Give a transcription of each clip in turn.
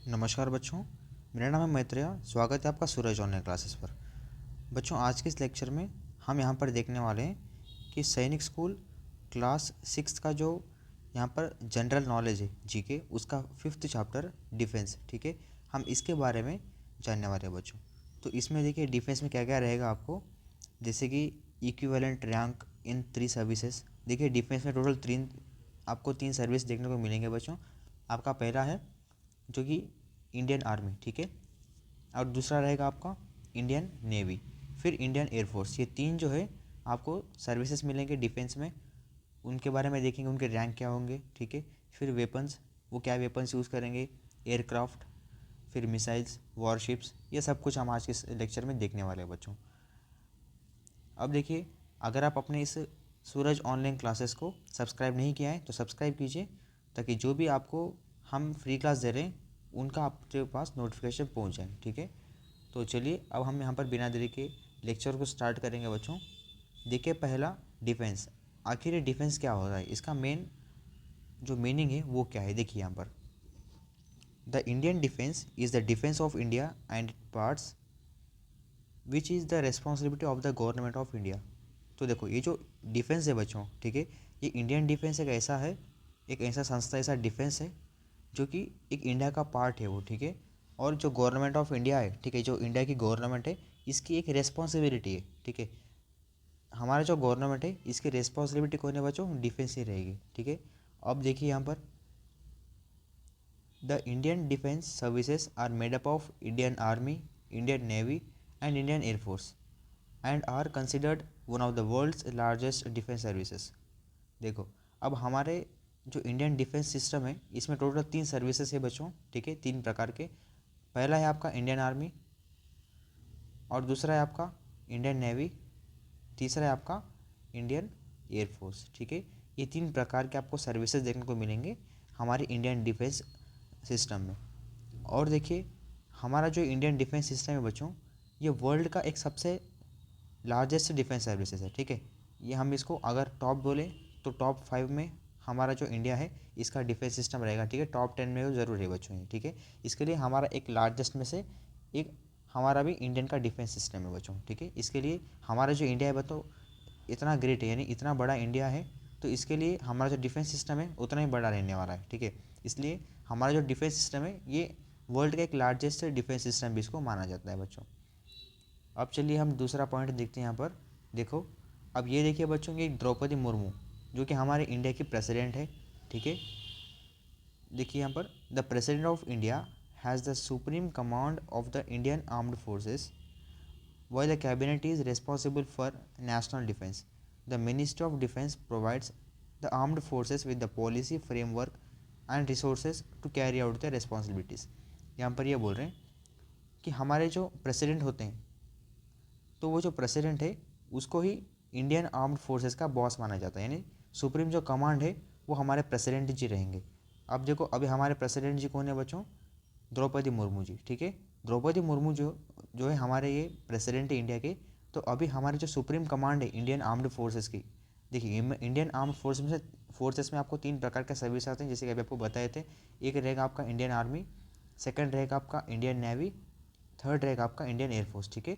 नमस्कार बच्चों, मेरा नाम है मैत्रेय। स्वागत है आपका सूरज ऑनलाइन क्लासेस पर। बच्चों, आज के इस लेक्चर में हम यहाँ पर देखने वाले हैं कि सैनिक स्कूल क्लास 6 का जो यहाँ पर जनरल नॉलेज है जीके, उसका 5th चैप्टर डिफेंस, ठीक है, हम इसके बारे में जानने वाले हैं बच्चों। तो इसमें देखिए डिफेंस में क्या क्या रहेगा आपको, जैसे कि इक्विवेलेंट रैंक इन 3 सर्विसेज। देखिए डिफेंस में टोटल आपको 3 सर्विस देखने को मिलेंगे बच्चों। आपका पहला है जो कि इंडियन आर्मी, ठीक है, और दूसरा रहेगा आपका इंडियन नेवी, फिर इंडियन एयरफोर्स। ये 3 जो है आपको सर्विसेज मिलेंगे डिफेंस में। उनके बारे में देखेंगे, उनके रैंक क्या होंगे, ठीक है। फिर वेपन्स, वो क्या वेपन्स यूज़ करेंगे, एयरक्राफ्ट, फिर मिसाइल्स, वॉरशिप्स, ये सब कुछ हम आज के इस लेक्चर में देखने वाले हैं बच्चों। अब देखिए, अगर आप अपने इस सूरज ऑनलाइन क्लासेस को सब्सक्राइब नहीं किया है तो सब्सक्राइब कीजिए, ताकि जो भी आपको हम फ्री क्लास दे रहे हैं उनका आपके पास नोटिफिकेशन पहुंच जाए, ठीक है। तो चलिए अब हम यहाँ पर बिना देरी के लेक्चर को स्टार्ट करेंगे बच्चों। देखिए पहला डिफेंस। आखिर ये डिफेंस क्या होता है, इसका मेन जो मीनिंग है वो क्या है, देखिए यहाँ पर। The Indian defence is the defence of India and parts which is the responsibility of the government of India. तो देखो ये जो डिफेंस है बच्चों, ठीक है, ये इंडियन डिफेंस एक ऐसा संस्था, ऐसा डिफेंस है जो कि एक इंडिया का पार्ट है वो, ठीक है। और जो गवर्नमेंट ऑफ इंडिया है, ठीक है, जो इंडिया की गवर्नमेंट है, इसकी एक रेस्पॉन्सिबिलिटी है, ठीक है। हमारा जो गवर्नमेंट है इसकी रेस्पॉन्सिबिलिटी कौन है बच्चों, डिफेंस ही रहेगी, ठीक है। अब देखिए यहाँ पर the Indian defence services are made up of Indian army, Indian navy and Indian air force and are considered one of the world's largest defence services. देखो, अब हमारे जो इंडियन डिफेंस सिस्टम है इसमें टोटल 3 सर्विसेज है बच्चों, ठीक है, 3 प्रकार के। पहला है आपका इंडियन आर्मी, और दूसरा है आपका इंडियन नेवी, तीसरा है आपका इंडियन एयरफोर्स, ठीक है। ये 3 प्रकार के आपको सर्विसेज देखने को मिलेंगे हमारे इंडियन डिफेंस सिस्टम में। और देखिए हमारा जो इंडियन डिफेंस सिस्टम है बच्चों, ये वर्ल्ड का एक सबसे लार्जेस्ट डिफेंस सर्विसेज है, ठीक है। ये हम इसको अगर टॉप बोले तो टॉप 5 में हमारा जो इंडिया है इसका डिफेंस सिस्टम रहेगा, ठीक है। टॉप 10 में वो ज़रूर है बच्चों ये, ठीक है। इसके लिए हमारा एक लार्जेस्ट में से एक हमारा भी इंडियन का डिफेंस सिस्टम है बच्चों, ठीक है। इसके लिए हमारा जो इंडिया है बच्चों इतना ग्रेट है, यानी इतना बड़ा इंडिया है, तो इसके लिए हमारा जो डिफेंस सिस्टम है उतना ही बड़ा रहने वाला है, ठीक है। इसलिए हमारा जो डिफेंस सिस्टम है ये वर्ल्ड का एक लार्जेस्ट डिफेंस सिस्टम भी इसको माना जाता है बच्चों। अब चलिए हम दूसरा पॉइंट देखते हैं यहाँ पर। देखो, अब ये देखिए बच्चों कि द्रौपदी मुर्मू जो कि हमारे इंडिया की प्रेसिडेंट है, ठीक है। देखिए यहाँ पर the president of India has the supreme command of the Indian armed forces while the cabinet is responsible for national defense. The Ministry of Defense provides the armed forces with the policy framework and resources to carry out their responsibilities. यहाँ पर ये बोल रहे हैं कि हमारे जो president होते हैं, तो वो जो प्रेसिडेंट है उसको ही इंडियन आर्म्ड फोर्सेस का बॉस माना जाता है, यानी सुप्रीम जो कमांड है वो हमारे प्रेसिडेंट जी रहेंगे। अब देखो, अभी हमारे प्रेसिडेंट जी कौन है बच्चों, द्रौपदी मुर्मू जी, ठीक है। द्रौपदी मुर्मू जो जो है हमारे ये प्रेसिडेंट है इंडिया के। तो अभी हमारे जो सुप्रीम कमांड है इंडियन आर्म्ड फोर्सेस की, देखिए इंडियन आर्म्ड फोर्सेस में आपको 3 प्रकार के सर्विस आते हैं, जैसे कि अभी आपको बताए थे। एक रहेगा आपका इंडियन आर्मी, सेकंड रहेगा आपका इंडियन नेवी, थर्ड रहेगा आपका इंडियन एयरफोर्स, ठीक है।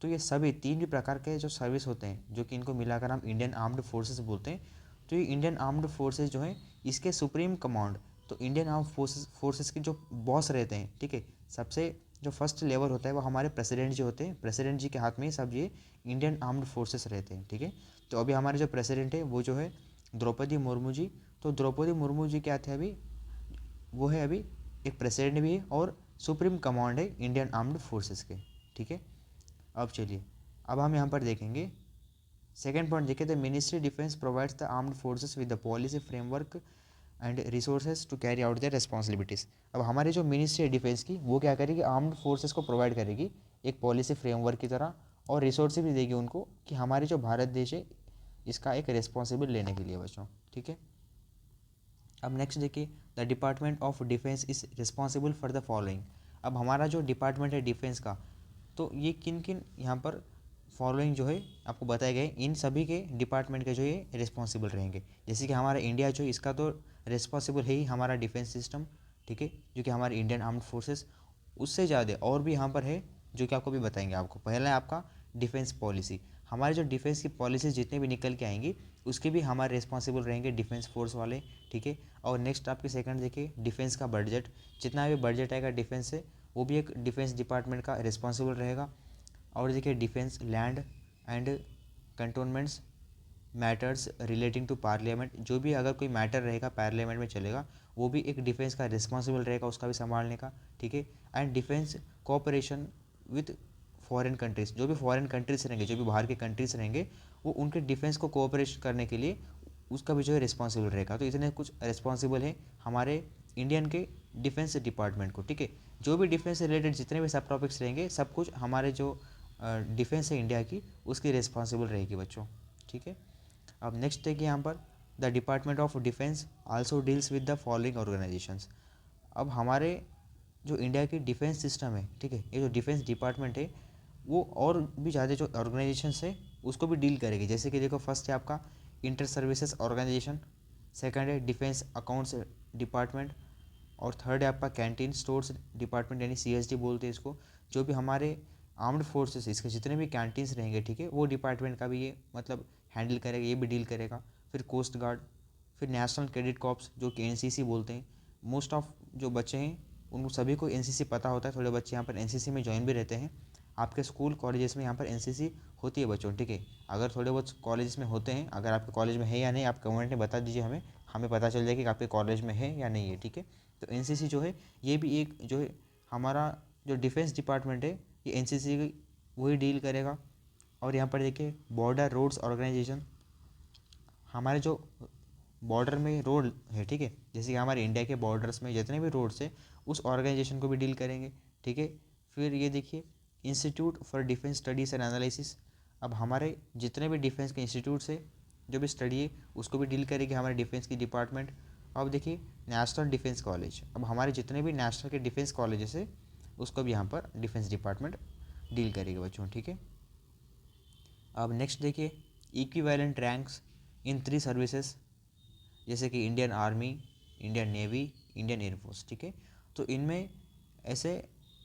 तो ये सभी 3 भी प्रकार के जो सर्विस होते हैं, जो कि इनको मिलाकर हम इंडियन आर्म्ड फोर्सेस बोलते हैं। तो ये इंडियन आर्म्ड फोर्सेस जो हैं इसके सुप्रीम कमांड, तो इंडियन आर्म फोर्सेस के जो बॉस रहते हैं, ठीक है, सबसे जो फर्स्ट लेवल होता है वो हमारे प्रेसिडेंट जी होते हैं। प्रेसिडेंट जी के हाथ में ही सब ये इंडियन आर्म्ड फोर्सेस रहते हैं, ठीक है। तो अभी हमारे जो प्रेसिडेंट है वो जो है द्रौपदी मुर्मू जी। तो द्रौपदी मुर्मू जी क्या थे अभी, वो है अभी एक प्रेसिडेंट भी है और सुप्रीम कमांड है इंडियन आर्म्ड फोर्सेस के, ठीक है। अब चलिए, अब हम यहाँ पर देखेंगे सेकेंड पॉइंट। देखिए the ministry defence provides the armed forces with the policy framework and resources to carry out their responsibilities. अब हमारी जो मिनिस्ट्री है डिफेंस की वो क्या करेगी, आर्म्ड फोर्सेस को प्रोवाइड करेगी एक पॉलिसी फ्रेमवर्क की तरह, और रिसोर्सेज भी देगी उनको कि हमारे जो भारत देश है इसका एक रिस्पॉन्सिबल लेने के लिए बच्चों, ठीक है। अब नेक्स्ट देखिए the department of defence is responsible for the following. अब हमारा जो डिपार्टमेंट है डिफेंस का, तो ये किन किन यहाँ पर फॉलोइंग जो है आपको बताए गए, इन सभी के डिपार्टमेंट के जो ये रिस्पॉन्सिबल रहेंगे। जैसे कि हमारा इंडिया जो इसका तो रिस्पॉन्सिबल है ही हमारा डिफेंस सिस्टम, ठीक है, जो कि हमारे इंडियन आर्म्ड फोर्सेस उससे ज़्यादा और भी यहाँ पर है, जो कि आपको भी बताएंगे। आपको पहला है आपका डिफेंस पॉलिसी। हमारे जो डिफेंस की पॉलिसीज जितने भी निकल के आएंगी उसके भी हमारे रिस्पॉन्सिबल रहेंगे डिफेंस फोर्स वाले, ठीक है। और नेक्स्ट आपके सेकंड देखिए डिफेंस का बजट, जितना भी बजट आएगा डिफेंस से वो भी एक डिफेंस डिपार्टमेंट का रिस्पॉन्सिबल रहेगा। और देखिए defence land and cantonments matters relating to parliament, जो भी अगर कोई मैटर रहेगा पार्लियामेंट में चलेगा वो भी एक डिफेंस का रिस्पॉन्सिबल रहेगा उसका भी संभालने का, ठीक है। And defence cooperation with foreign countries, जो भी फॉरेन कंट्रीज रहेंगे, जो भी बाहर के कंट्रीज रहेंगे वो उनके डिफेंस को कोऑपरेशन करने के लिए उसका भी जो है रिस्पॉन्सिबल रहेगा। तो इतने कुछ रिस्पॉन्सिबल है हमारे इंडियन के डिफेंस डिपार्टमेंट को, ठीक है। जो भी डिफेंस से रिलेटेड जितने भी सब टॉपिक्स रहेंगे सब कुछ हमारे जो डिफेंस है इंडिया की उसकी रिस्पॉन्सिबल रहेगी बच्चों, ठीक है। अब नेक्स्ट देखिए यहाँ पर the department of defence also deals with the following organisations. अब हमारे जो इंडिया की डिफेंस सिस्टम है, ठीक है, ये जो डिफेंस डिपार्टमेंट है वो और भी ज़्यादा जो ऑर्गेनाइजेशंस है उसको भी डील करेगी। जैसे कि देखो फर्स्ट है आपका इंटर सर्विसेज ऑर्गेनाइजेशन, सेकंड है डिफेंस अकाउंट्स डिपार्टमेंट, और थर्ड है आपका कैंटीन स्टोर्स डिपार्टमेंट यानी CSD बोलते हैं इसको। जो भी हमारे आर्म्ड फोर्सेस इसके जितने भी कैंटीन्स रहेंगे, ठीक है, वो डिपार्टमेंट का भी ये मतलब हैंडल करेगा, ये भी डील करेगा। फिर कोस्ट गार्ड, फिर नेशनल क्रेडिट कॉर्प्स जो कि NCC बोलते हैं। मोस्ट ऑफ जो बच्चे हैं उनको सभी को NCC पता होता है, थोड़े बच्चे यहाँ पर NCC में ज्वाइन भी रहते हैं। आपके स्कूल कॉलेजेस में यहाँ पर NCC होती है बच्चों, ठीक है। अगर थोड़े बहुत कॉलेज में होते हैं, अगर आपके कॉलेज में है या नहीं आप कमेंट में बता दीजिए, हमें हमें पता चल जाएगा कि आपके कॉलेज में है या नहीं है, ठीक है। तो NCC जो है ये भी एक जो है हमारा जो डिफेंस डिपार्टमेंट है ये NCC वही डील करेगा। और यहाँ पर देखिए बॉर्डर रोड्स ऑर्गेनाइजेशन, हमारे जो बॉर्डर में रोड है, ठीक है, जैसे कि हमारे इंडिया के बॉर्डर्स में जितने भी रोड्स है उस ऑर्गेनाइजेशन को भी डील करेंगे, ठीक है। फिर ये देखिए institute for defence studies and analysis. अब हमारे जितने भी डिफेंस के इंस्टीट्यूट्स है जो भी स्टडी है उसको भी डील करेगी हमारे डिफेंस की डिपार्टमेंट। अब देखिए नेशनल डिफेंस कॉलेज, अब हमारे जितने भी नेशनल के डिफेंस कॉलेजेस है उसको भी यहाँ पर डिफेंस डिपार्टमेंट डील करेगी बच्चों, ठीक है। अब नेक्स्ट देखिए इक्विवेलेंट रैंक्स इन 3 सर्विसेज, जैसे कि Indian army, Indian navy, Indian air force, ठीक है। तो इनमें ऐसे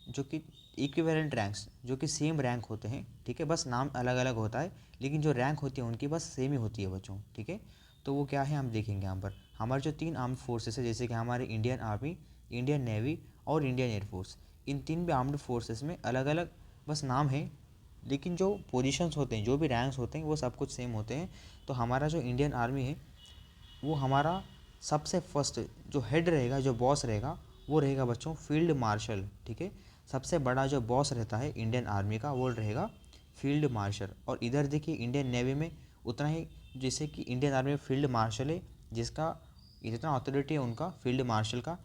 जो कि इक्विवेलेंट रैंक्स जो कि सेम रैंक होते हैं, ठीक है, बस नाम अलग अलग होता है लेकिन जो रैंक होती है उनकी बस सेम ही होती है बच्चों, ठीक है। तो वो क्या है हम देखेंगे यहाँ पर। हमारे जो 3 आर्म्ड फोर्सेस है जैसे कि हमारे इंडियन आर्मी, इंडियन नेवी और इंडियन एयरफोर्स, इन 3 भी आर्म्ड फोर्सेस में अलग अलग बस नाम है लेकिन जो पोजीशंस होते हैं, जो भी रैंक्स होते हैं वो सब कुछ सेम होते हैं। तो हमारा जो इंडियन आर्मी है वो हमारा सबसे फर्स्ट जो हेड रहेगा, जो बॉस रहेगा वो रहेगा बच्चों फील्ड मार्शल, ठीक है। सबसे बड़ा जो बॉस रहता है इंडियन आर्मी का वो रहेगा फील्ड मार्शल। और इधर देखिए इंडियन नेवी में उतना ही, जैसे कि इंडियन आर्मी में फील्ड मार्शल है जिसका इतना अथॉरिटी है उनका फील्ड मार्शल का,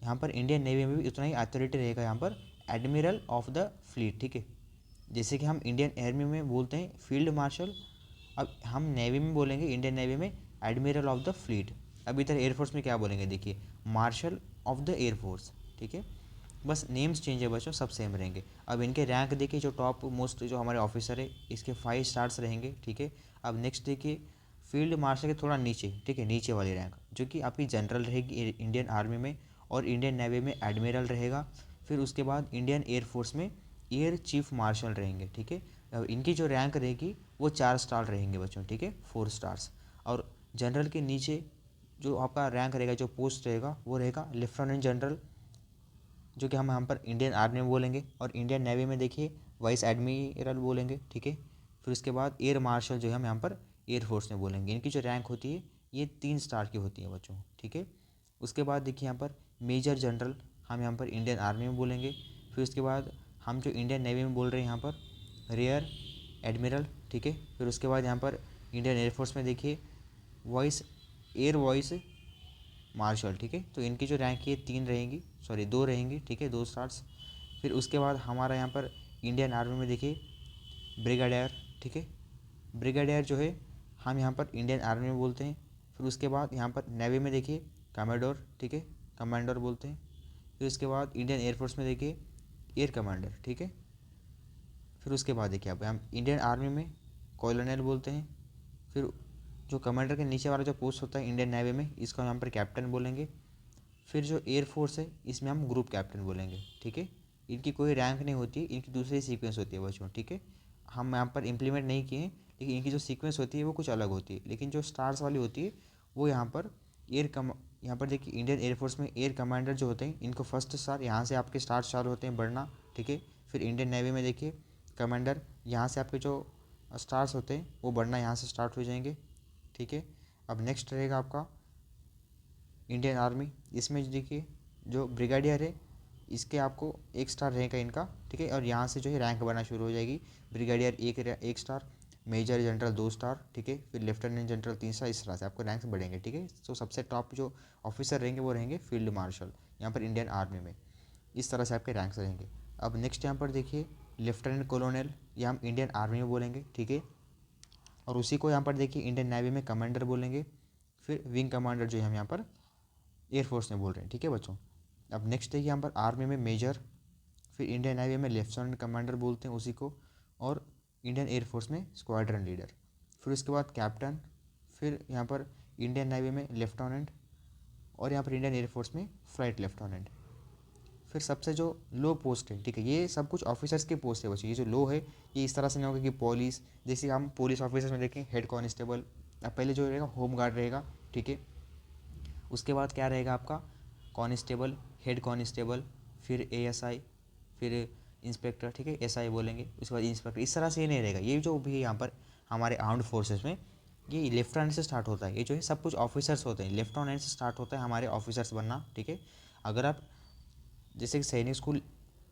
यहाँ पर इंडियन नेवी में भी उतना ही अथॉरिटी रहेगा यहाँ पर एडमिरल ऑफ द फ्लीट, ठीक है। जैसे कि हम इंडियन आर्मी में बोलते हैं फील्ड मार्शल, अब हम नेवी में बोलेंगे इंडियन नेवी में एडमिरल ऑफ द फ्लीट। अब इधर एयरफोर्स में क्या बोलेंगे देखिए मार्शल ऑफ द एयरफोर्स, ठीक है। बस नेम्स चेंज है बच्चों, सब सेम रहेंगे। अब इनके रैंक देखिए जो टॉप मोस्ट जो हमारे ऑफिसर है इसके 5 स्टार्स रहेंगे, ठीक है। अब नेक्स्ट देखिए फील्ड मार्शल के थोड़ा नीचे, ठीक है, नीचे वाली रैंक जो कि आपकी जनरल रहेगी इंडियन आर्मी में, और इंडियन नेवी में एडमिरल रहेगा। फिर उसके बाद इंडियन एयरफोर्स में एयर चीफ मार्शल रहेंगे, ठीक है। अब इनकी जो रैंक रहेगी वो 4 स्टार रहेंगे बच्चों, ठीक है, 4 स्टार्स। और जनरल के नीचे जो आपका रैंक रहेगा, जो पोस्ट रहेगा वो रहेगा लेफ्टिनेंट जनरल, जो कि हम यहाँ पर इंडियन आर्मी में बोलेंगे। और इंडियन नेवी में देखिए वाइस एडमिरल बोलेंगे, ठीक है। फिर उसके बाद एयर मार्शल जो है हम यहाँ पर एयरफोर्स में बोलेंगे। इनकी जो रैंक होती है ये 3 स्टार की होती है बच्चों, ठीक है। उसके बाद देखिए यहाँ पर मेजर जनरल हम यहाँ पर इंडियन आर्मी में बोलेंगे। फिर उसके बाद हम जो इंडियन नेवी में बोल रहे हैं यहाँ पर रियर एडमिरल, ठीक है। फिर उसके बाद यहाँ पर इंडियन एयरफोर्स में देखिए वॉइस एयर वॉइस मार्शल, ठीक है। तो इनकी जो रैंक है 3 रहेंगी, सॉरी 2 रहेंगी, ठीक है, 2 स्टार्स। फिर उसके बाद हमारा यहाँ पर इंडियन आर्मी में देखिए ब्रिगेडियर, ठीक है। ब्रिगेडियर जो है हम यहाँ पर इंडियन आर्मी में बोलते हैं। फिर उसके बाद यहाँ पर नेवी में देखिए कमांडोर, ठीक है, कमांडर बोलते हैं। फिर उसके बाद इंडियन एयरफोर्स में देखिए एयर कमांडर, ठीक है। फिर उसके बाद देखिए आप हम इंडियन आर्मी में कॉलोनल बोलते हैं। फिर जो कमांडर के नीचे वाला जो पोस्ट होता है इंडियन नेवी में इसको हम यहाँ पर कैप्टन बोलेंगे। फिर जो एयरफोर्स है इसमें हम ग्रुप कैप्टन बोलेंगे, ठीक है। इनकी कोई रैंक नहीं होती है, इनकी दूसरी सीक्वेंस होती है बच्चों, ठीक है। हम यहाँ पर इम्प्लीमेंट नहीं किए हैं, लेकिन इनकी जो सीक्वेंस होती है वो कुछ अलग होती है। लेकिन जो स्टार्स वाली होती है वो यहाँ पर यहाँ पर देखिए इंडियन एयरफोर्स में एयर कमांडर जो होते हैं इनको फर्स्ट स्टार, यहाँ से आपके स्टार चालू होते हैं बढ़ना, ठीक है। फिर इंडियन नेवी में देखिए कमांडर, यहाँ से आपके जो स्टार्स होते हैं वो बढ़ना यहाँ से स्टार्ट हो जाएंगे, ठीक है। अब नेक्स्ट रहेगा आपका इंडियन आर्मी। इसमें देखिए जो ब्रिगेडियर है इसके आपको एक स्टार रहेगा इनका, ठीक है। और यहाँ से जो है रैंक बनना शुरू हो जाएगी। ब्रिगेडियर एक स्टार, मेजर जनरल 2 स्टार, ठीक है। फिर लेफ्टिनेंट जनरल 3 स्टार, इस तरह से आपको रैंक्स बढ़ेंगे, ठीक है। तो सबसे टॉप जो ऑफिसर रहेंगे वो रहेंगे फील्ड मार्शल यहाँ पर इंडियन आर्मी में। इस तरह से आपके रैंक्स रहेंगे। अब नेक्स्ट यहाँ पर देखिए लेफ्टिनेंट कॉलोनल, ये हम इंडियन आर्मी में बोलेंगे, ठीक है। और उसी को यहाँ पर देखिए इंडियन नेवी में कमांडर बोलेंगे। फिर विंग कमांडर जो है हम यहाँ पर एयरफोर्स में बोल रहे हैं, ठीक है बच्चों। अब नेक्स्ट देखिए यहाँ पर आर्मी में मेजर, फिर इंडियन नेवी में लेफ्टिनेंट कमांडर बोलते हैं उसी को, और इंडियन एयरफोर्स में स्क्वाड्रन लीडर। फिर उसके बाद कैप्टन, फिर यहाँ पर इंडियन नेवी में लेफ्टिनेंट, और यहाँ पर इंडियन एयरफोर्स में फ्लाइट लेफ्टिनेंट। फिर सबसे जो लो पोस्ट है, ठीक है, ये सब कुछ ऑफिसर्स की पोस्ट है बच्चों। ये जो लो है ये इस तरह से नहीं होगा कि पुलिस, जैसे हम पुलिस ऑफिसर्स में देखें हेड कांस्टेबल, अब पहले जो रहेगा होम गार्ड रहेगा, ठीक है। उसके बाद क्या रहेगा आपका कांस्टेबल, हेड कांस्टेबल, फिर एएसआई, फिर इंस्पेक्टर, ठीक है, एसआई बोलेंगे, उसके बाद इंस्पेक्टर। इस तरह से ये नहीं रहेगा। ये जो भी यहाँ पर हमारे आर्म्ड फोर्सेस में ये लेफ्टिनेंट से स्टार्ट होता है, ये जो है सब कुछ ऑफिसर्स होते हैं, लेफ्टिनेंट से स्टार्ट होता है हमारे ऑफिसर्स बनना, ठीक है। अगर आप जैसे कि सैनिक स्कूल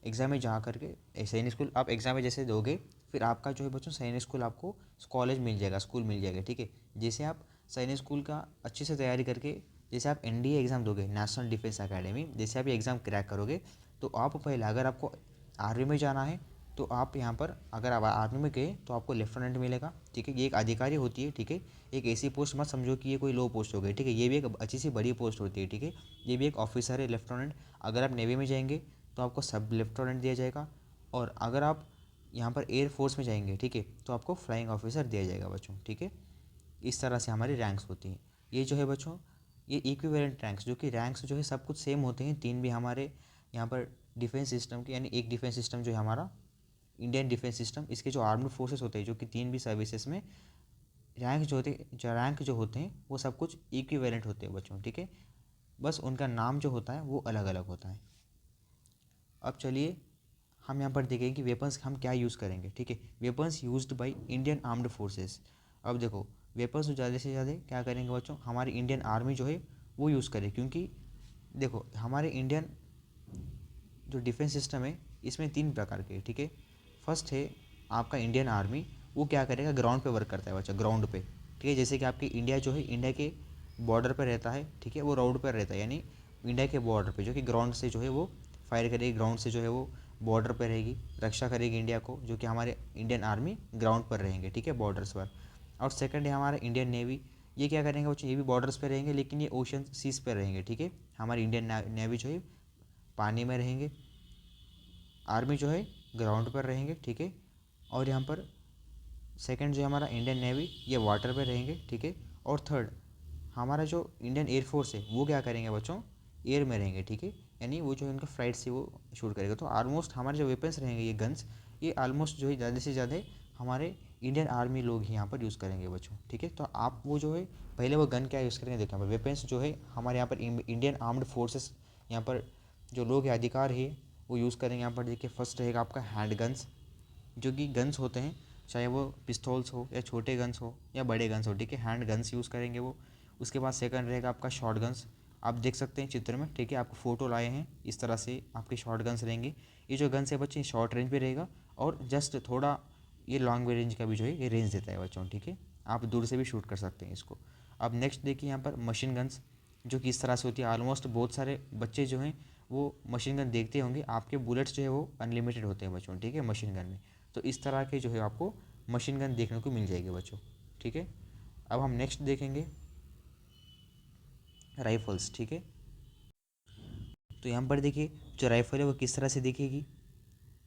एग्ज़ाम में जा करके सैनिक स्कूल आप एग्ज़ाम में जैसे दोगे, फिर आपका जो है बच्चों सैनिक स्कूल आपको कॉलेज मिल जाएगा, स्कूल मिल जाएगा, ठीक है। जैसे आप सैनिक स्कूल का अच्छे से तैयारी करके जैसे आप एनडीए एग्ज़ाम दोगे, नेशनल डिफेंस एकेडमी, जैसे आप ये एग्ज़ाम क्रैक करोगे तो आप पहले अगर आपको आर्मी में जाना है तो आप यहाँ पर अगर आप आर्मी में गए तो आपको लेफ्टिनेंट मिलेगा, ठीक है। ये एक अधिकारी होती है, ठीक है। एक ऐसी पोस्ट मत समझो कि ये कोई लो पोस्ट हो गई, ठीक है। ये भी एक अच्छी सी बड़ी पोस्ट होती है, ठीक है। ये भी एक ऑफिसर है लेफ्टिनेंट। अगर आप नेवी में जाएंगे तो आपको सब लेफ्टिनेंट दिया जाएगा, और अगर आप यहाँ पर एयर फोर्स में जाएंगे, ठीक है, तो आपको फ्लाइंग ऑफिसर दिया जाएगा बच्चों, ठीक है। इस तरह से हमारी रैंक्स होती हैं। ये जो है बच्चों ये इक्विवेलेंट रैंक्स, जो कि रैंक्स जो है सब कुछ सेम होते हैं, तीन भी हमारे यहाँ पर डिफेंस सिस्टम के, यानी एक डिफेंस सिस्टम जो है हमारा इंडियन डिफेंस सिस्टम, इसके जो आर्म्ड फोर्सेस होते हैं जो कि तीन भी सर्विसेज में रैंक जो होते हैं वो सब कुछ इक्विवेलेंट होते हैं बच्चों, ठीक है। बस उनका नाम जो होता है वो अलग अलग होता है। अब चलिए हम यहाँ पर देखेंगे कि वेपन्स हम क्या यूज़ करेंगे, ठीक है। Weapons used by Indian armed forces. अब देखो वेपन्स ज़्यादा से ज़्यादा क्या करेंगे बच्चों, हमारी इंडियन आर्मी जो है वो यूज़ करे, क्योंकि देखो हमारे इंडियन जो डिफेंस सिस्टम है इसमें 3 प्रकार के, ठीक है। फर्स्ट है आपका इंडियन आर्मी, वो क्या करेगा ग्राउंड पे वर्क करता है बच्चा, ग्राउंड पे, ठीक है। जैसे कि आपकी इंडिया जो है इंडिया के बॉर्डर पर रहता है, ठीक है, वो रोड पर रहता है, यानी इंडिया के बॉर्डर पे जो कि ग्राउंड से जो है वो फायर करेगी, ग्राउंड से जो है वो बॉर्डर पर रहेगी, रक्षा करेगी इंडिया को, जो कि हमारे इंडियन आर्मी ग्राउंड पर रहेंगे, ठीक है, बॉर्डर्स पर। और सेकंड है हमारा इंडियन नेवी, ये क्या करेंगे बच्चों, ये भी बॉर्डर्स पे रहेंगे लेकिन ये ओशन सीज पे रहेंगे, ठीक है। हमारी इंडियन नेवी जो है पानी में रहेंगे, आर्मी जो है ग्राउंड पर रहेंगे, ठीक है। और यहाँ पर सेकंड जो है हमारा इंडियन नेवी, ये वाटर पे रहेंगे, ठीक है। और थर्ड हमारा जो इंडियन एयरफोर्स है वो क्या करेंगे बच्चों, एयर में रहेंगे, ठीक है। यानी वो जो है उनका फ्लाइट से वो शूट करेगा। तो ऑलमोस्ट हमारे जो वेपन्स रहेंगे ये गन्स, ये ऑलमोस्ट जो है ज़्यादा से ज़्यादा हमारे इंडियन आर्मी लोग ही यहाँ पर यूज़ करेंगे बच्चों, ठीक है। तो आप वो जो है पहले वो गन क्या यूज़ करेंगे देखो, यहाँ पर वेपन्स जो है हमारे यहाँ पर इंडियन आर्म्ड फोर्सेस यहाँ पर जो लोग अधिकार है वो यूज़ करेंगे। यहाँ पर देखिए फर्स्ट रहेगा आपका हैंड गन्स, जो कि गन्स होते हैं, चाहे वो पिस्तौल्स हो या छोटे गन्स हो या बड़े गन्स हो, ठीक है, हैंड गन्स यूज़ करेंगे वो। उसके बाद सेकंड रहेगा आपका शॉर्ट गन्स, आप देख सकते हैं चित्र में, ठीक है, आपको फ़ोटो लाए हैं, इस तरह से आपके शॉर्ट गन्स रहेंगे। ये जो गन्स है बच्चे शॉर्ट रेंज पे रहेगा, और जस्ट थोड़ा ये लॉन्ग रेंज का भी जो है ये रेंज देता है बच्चों, ठीक है, आप दूर से भी शूट कर सकते हैं इसको। अब नेक्स्ट देखिए यहाँ पर मशीन गन्स, जो कि इस तरह से होती है। ऑलमोस्ट बहुत सारे बच्चे जो हैं वो मशीन गन देखते होंगे, आपके बुलेट्स जो है वो अनलिमिटेड होते हैं बच्चों, ठीक है, मशीन गन में। तो इस तरह के जो है आपको मशीन गन देखने को मिल जाएगी बच्चों, ठीक है। अब हम नेक्स्ट देखेंगे राइफल्स, ठीक है। तो यहाँ पर देखिए जो राइफल है वो किस तरह से दिखेगी,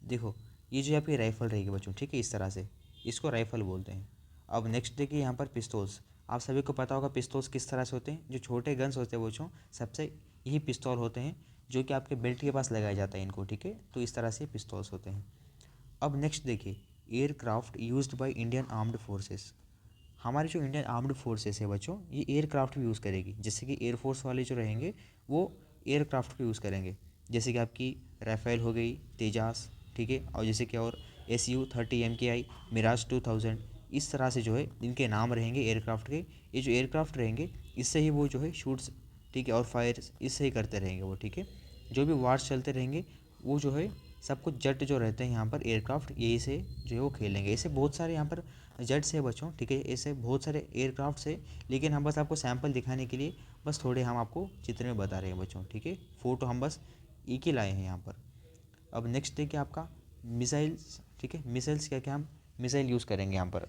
देखो ये जो आपकी राइफल रहेगी बच्चों, ठीक है, इस तरह से इसको राइफल बोलते हैं। अब नेक्स्ट देखिए यहाँ पर पिस्तौल्स, आप सभी को पता होगा पिस्तौल्स किस तरह से होते हैं, जो छोटे गन्स होते हैं बच्चों सबसे यही पिस्तौल होते हैं जो कि आपके बेल्ट के पास लगाया जाता है इनको, ठीक है। तो इस तरह से पिस्तौल्स होते हैं। अब नेक्स्ट देखिए, aircraft used by Indian armed forces. हमारे जो इंडियन आर्म्ड फोर्सेस है बच्चों, ये एयरक्राफ्ट भी यूज़ करेगी। जैसे कि एयरफोर्स वाले जो रहेंगे वो एयरक्राफ्ट को यूज़ करेंगे, जैसे कि आपकी राफेल हो गई, तेजास, ठीक है। और जैसे कि और SU-30 MKI, मिराज 2000, इस तरह से जो है इनके नाम रहेंगे एयरक्राफ्ट के। ये जो एयरक्राफ्ट रहेंगे इससे ही वो जो है शूट्स, ठीक है, और फायर इससे ही करते रहेंगे वो, ठीक है। जो भी वार्स चलते रहेंगे वो जो है सब कुछ जेट जो रहते हैं यहाँ पर एयरक्राफ्ट, यही से जो है वो खेलेंगे। ऐसे बहुत सारे यहाँ पर जेट्स है बच्चों, ठीक है, ऐसे बहुत सारे एयरक्राफ्ट है। लेकिन हम बस आपको सैंपल दिखाने के लिए बस थोड़े हम आपको चित्र में बता रहे हैं बच्चों, ठीक है। फ़ोटो हम बस एक ही लाए हैं यहाँ पर। अब नेक्स्ट देखिए आपका मिसाइल्स, ठीक है। मिसाइल्स क्या क्या हम मिसाइल यूज़ करेंगे यहाँ पर।